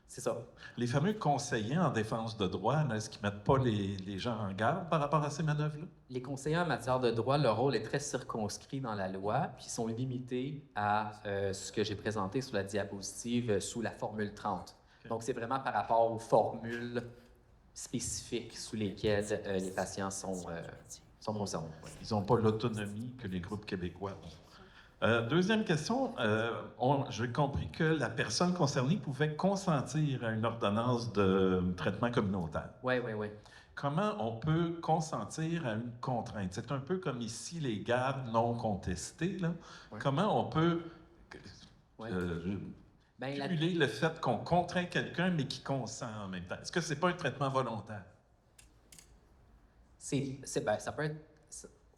C'est ça. Les fameux conseillers en défense de droit, est-ce qu'ils ne mettent pas les gens en garde par rapport à ces manœuvres-là? Les conseillers en matière de droit, leur rôle est très circonscrit dans la loi, puis ils sont limités à ce que j'ai présenté sur la diapositive sous la formule 30. Okay. Donc, c'est vraiment par rapport aux formules spécifiques sous lesquelles les patients sont concernés. Ils n'ont pas l'autonomie que les groupes québécois ont. Deuxième question, j'ai compris que la personne concernée pouvait consentir à une ordonnance de traitement communautaire. Oui, oui, oui. Comment on peut consentir à une contrainte? C'est un peu comme ici les gardes non contestés. Là. Ouais. Comment on peut Ouais. Ben, cumuler le fait qu'on contraint quelqu'un mais qui consent en même temps? Est-ce que c'est pas un traitement volontaire? Ben, ça peut être.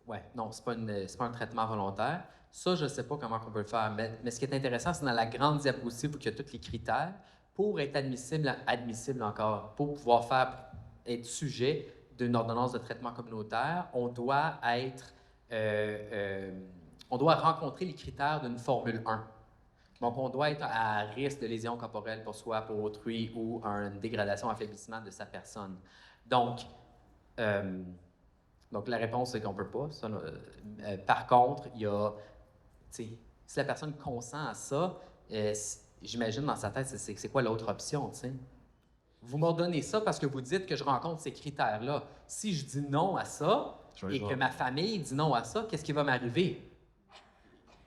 Ouais, non, c'est pas un traitement volontaire. Ça, je ne sais pas comment on peut le faire. Mais ce qui est intéressant, c'est dans la grande diapositive où il y a tous les critères. Pour être admissible encore, pour pouvoir être sujet d'une ordonnance de traitement communautaire, on doit rencontrer les critères d'une Formule 1. Donc, on doit être à risque de lésion corporelle pour soi, pour autrui ou une dégradation, affaiblissement de sa personne. Donc, la réponse, c'est qu'on ne peut pas. Ça, par contre, il y a, si la personne consent à ça, j'imagine dans sa tête, c'est quoi l'autre option, tu sais? Vous m'ordonnez ça parce que vous dites que je rencontre ces critères-là. Si je dis non à ça et que ma famille dit non à ça, qu'est-ce qui va m'arriver?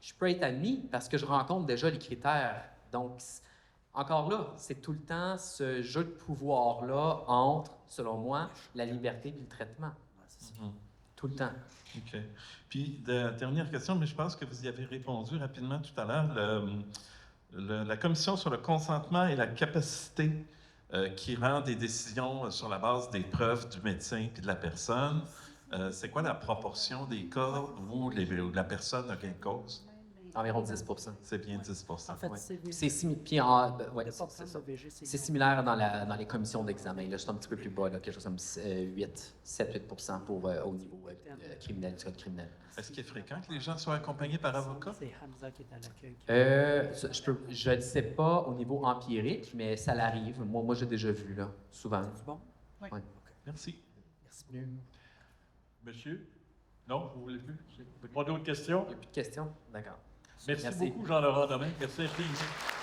Je peux être admis parce que je rencontre déjà les critères. Donc, encore là, c'est tout le temps ce jeu de pouvoir-là entre, selon moi, la liberté et le traitement. Tout le temps. OK. Puis, dernière question, mais je pense que vous y avez répondu rapidement tout à l'heure. La commission sur le consentement et la capacité qui rend des décisions sur la base des preuves du médecin et de la personne, c'est quoi la proportion des cas où la personne a gain de cause? Environ 10 %. C'est bien 10 En fait, Ouais. c'est C'est similaire dans les commissions d'examen. Là, c'est un petit peu plus bas, là, quelque chose comme 7-8 % pour, au niveau criminel, du code criminel. Est-ce qu'il est fréquent que les gens soient accompagnés par avocat? C'est Hamza qui est à l'accueil. Je ne sais pas au niveau empirique, mais ça l'arrive. Moi j'ai déjà vu, là, souvent. C'est bon? Ouais. Merci. Merci. Monsieur? Non, vous voulez plus? Pas d'autres questions? Il n'y a plus de questions? D'accord. Merci Merci. beaucoup, Jean-Laurent Domingue. Merci infiniment.